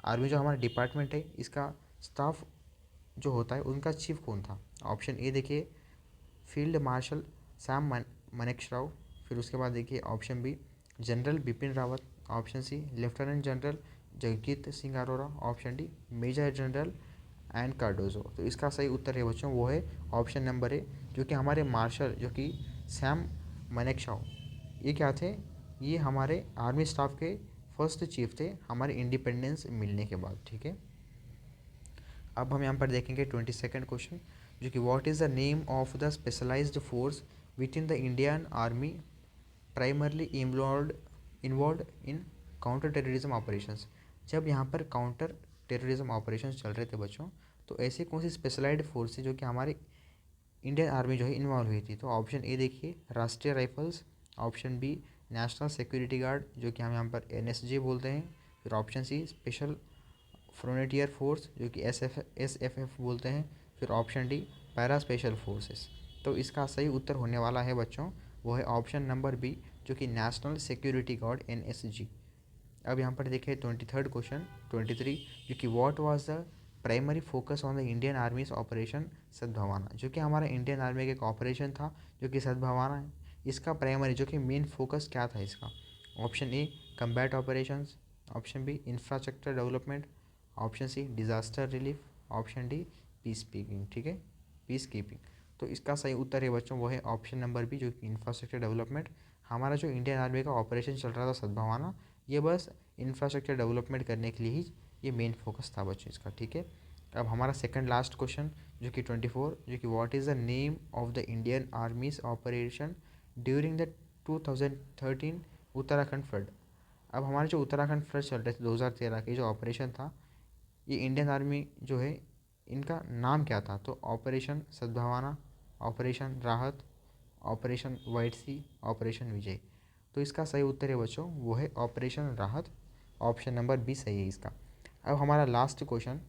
आर्मी जो हमारा डिपार्टमेंट है, इसका स्टाफ जो होता है उनका चीफ कौन था। ऑप्शन ए देखिए फील्ड मार्शल सैम मानेकशॉ। फिर उसके बाद देखिए option B general Bipin Rawat, option C lieutenant general Jagjit Singh Arora, option D major general and Cardozo. तो इसका सही उत्तर है बच्चों वो है ऑप्शन नंबर ए, जो कि हमारे मार्शल जो कि सैम मानेकशॉ, ये क्या थे, ये हमारे आर्मी स्टाफ के फर्स्ट चीफ थे हमारे इंडिपेंडेंस मिलने के बाद। ठीक है, अब हम यहाँ पर देखेंगे 22nd क्वेश्चन, जो कि what is the name of the specialised force within the Indian army primarily involve in counter terrorism operations. जब यहाँ पर काउंटर टेररिज्म ऑपरेशंस चल रहे थे बच्चों, तो ऐसी कौन सी स्पेशलाइज्ड फोर्स है जो कि हमारी इंडियन आर्मी जो है इन्वॉल्व हुई थी। तो ऑप्शन ए देखिए Rashtriya rifles, option B national security guard जो कि हम यहाँ पर NSG बोलते हैं, फिर option C special frontier force जो कि SFF बोलते हैं, फिर option D para special forces. तो इसका सही उत्तर होने वाला है बच्चों वो है ऑप्शन नंबर बी, जो कि नेशनल सिक्योरिटी गार्ड NSG। अब यहाँ पर देखिए 23rd क्वेश्चन 23, जो कि what was the primary focus on the Indian army's operation सद्भावना। जो कि हमारा इंडियन आर्मी का एक ऑपरेशन था जो कि सद्भावना है, इसका प्राइमरी जो कि मेन फोकस क्या था इसका। Option A combat operations, option B infrastructure development, option C disaster relief, option D piece keeping. ठीक है, पीस कीपिंग। तो इसका सही उत्तर है बच्चों वो है ऑप्शन नंबर बी, जो कि इंफ्रास्ट्रक्चर डेवलपमेंट। हमारा जो इंडियन आर्मी का ऑपरेशन चल रहा था सद्भावना, ये बस इंफ्रास्ट्रक्चर डेवलपमेंट करने के लिए ही ये मेन फोकस था बच्चों इसका। ठीक है, अब हमारा सेकंड लास्ट क्वेश्चन जो कि 24, जो कि what is the name of the Indian army's operation during the 2013 Uttarakhand flood. अब हमारे जो उत्तराखंड फ्लड चल रहे थे 2013 के जो ऑपरेशन था, ये इंडियन आर्मी जो है इनका नाम क्या था। तो ऑपरेशन सद्भावना, ऑपरेशन राहत, ऑपरेशन वाइट सी, ऑपरेशन विजय। तो इसका सही उत्तर है बच्चों वो है ऑपरेशन राहत, ऑप्शन नंबर बी सही है इसका। अब हमारा लास्ट क्वेश्चन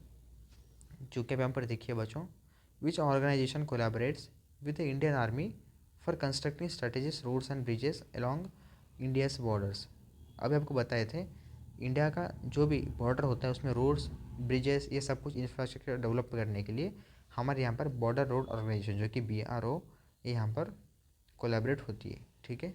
जो कि यहाँ पर देखिए बच्चों, which organisation collaborates with the Indian army for constructing strategic roads and bridges along India's borders. अभी आपको बताए थे इंडिया का जो भी बॉर्डर होता है उसमें रोड्स ब्रिजेस ये सब कुछ इंफ्रास्ट्रक्चर डेवलप करने के लिए हमारे यहाँ पर बॉर्डर रोड ऑर्गेनाइजेशन जो कि BRO ये यहाँ पर कोलैबोरेट होती है। ठीक है,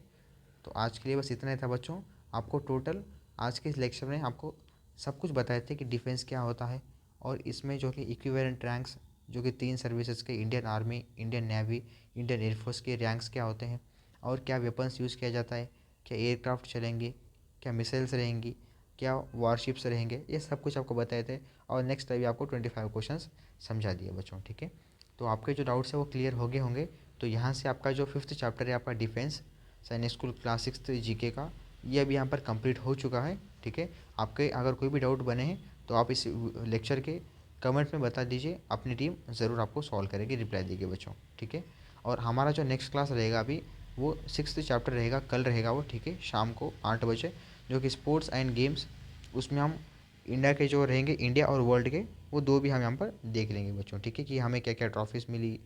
तो आज के लिए बस इतना ही था बच्चों। आपको टोटल आज के इस लेक्चर में आपको सब कुछ बताए थे कि डिफेंस क्या होता है, और इसमें जो कि इक्विवेलेंट रैंक्स जो कि 3 सर्विसेज के Indian army, Indian navy, Indian air force के रैंक्स क्या होते हैं, और क्या वेपन्स यूज़ किया जाता है, क्या एयरक्राफ्ट चलेंगे, क्या मिसाइल्स रहेंगी, क्या वारशिप्स रहेंगे, ये सब कुछ आपको बताए थे। और नेक्स्ट टाइम आपको 25 क्वेश्चंस समझा दिए बच्चों। ठीक है, तो आपके जो डाउट्स है वो क्लियर हो गए होंगे। तो यहाँ से आपका जो 5th चैप्टर है आपका डिफेंस सैनिक स्कूल क्लास 6 GK का, ये अभी यहाँ पर कंप्लीट हो चुका है। ठीक है, आपके अगर कोई भी डाउट बने हैं तो आप इस लेक्चर के कमेंट में बता दीजिए, अपनी टीम ज़रूर आपको सॉल्व करेगी, रिप्लाई देगी बच्चों। ठीक है, और हमारा जो नेक्स्ट क्लास रहेगा अभी वो 6th चैप्टर रहेगा, कल रहेगा वो। ठीक है, शाम को 8 बजे, जो कि स्पोर्ट्स एंड गेम्स, उसमें हम इंडिया के जो रहेंगे इंडिया और वर्ल्ड के वो दो भी हम यहाँ पर देख लेंगे बच्चों। ठीक है, कि हमें क्या क्या ट्रॉफीज़ मिली,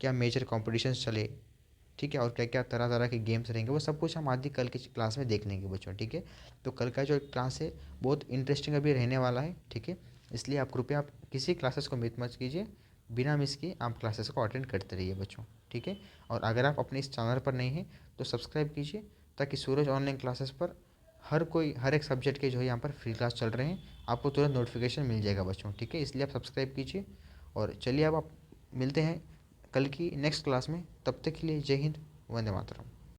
क्या मेजर कॉम्पिटिशन्स चले, ठीक है, और क्या क्या तरह तरह के गेम्स रहेंगे, वो सब कुछ हम आदि कल की क्लास में देख लेंगे बच्चों। ठीक है, तो कल का जो क्लास है बहुत इंटरेस्टिंग अभी रहने वाला है। ठीक है, इसलिए आप कृपया आप किसी क्लासेस को मिस मत कीजिए, बिना मिस किए आप क्लासेस को अटेंड करते रहिए बच्चों। ठीक है, और अगर आप अपने इस चैनल पर नहीं हैं तो सब्सक्राइब कीजिए, ताकि सूरज ऑनलाइन क्लासेस पर हर एक सब्जेक्ट के जो है यहाँ पर फ्री क्लास चल रहे हैं, आपको तुरंत नोटिफिकेशन मिल जाएगा बच्चों। ठीक है, इसलिए आप सब्सक्राइब कीजिए, और चलिए अब आप मिलते हैं कल की नेक्स्ट क्लास में। तब तक के लिए जय हिंद, वंदे मातरम।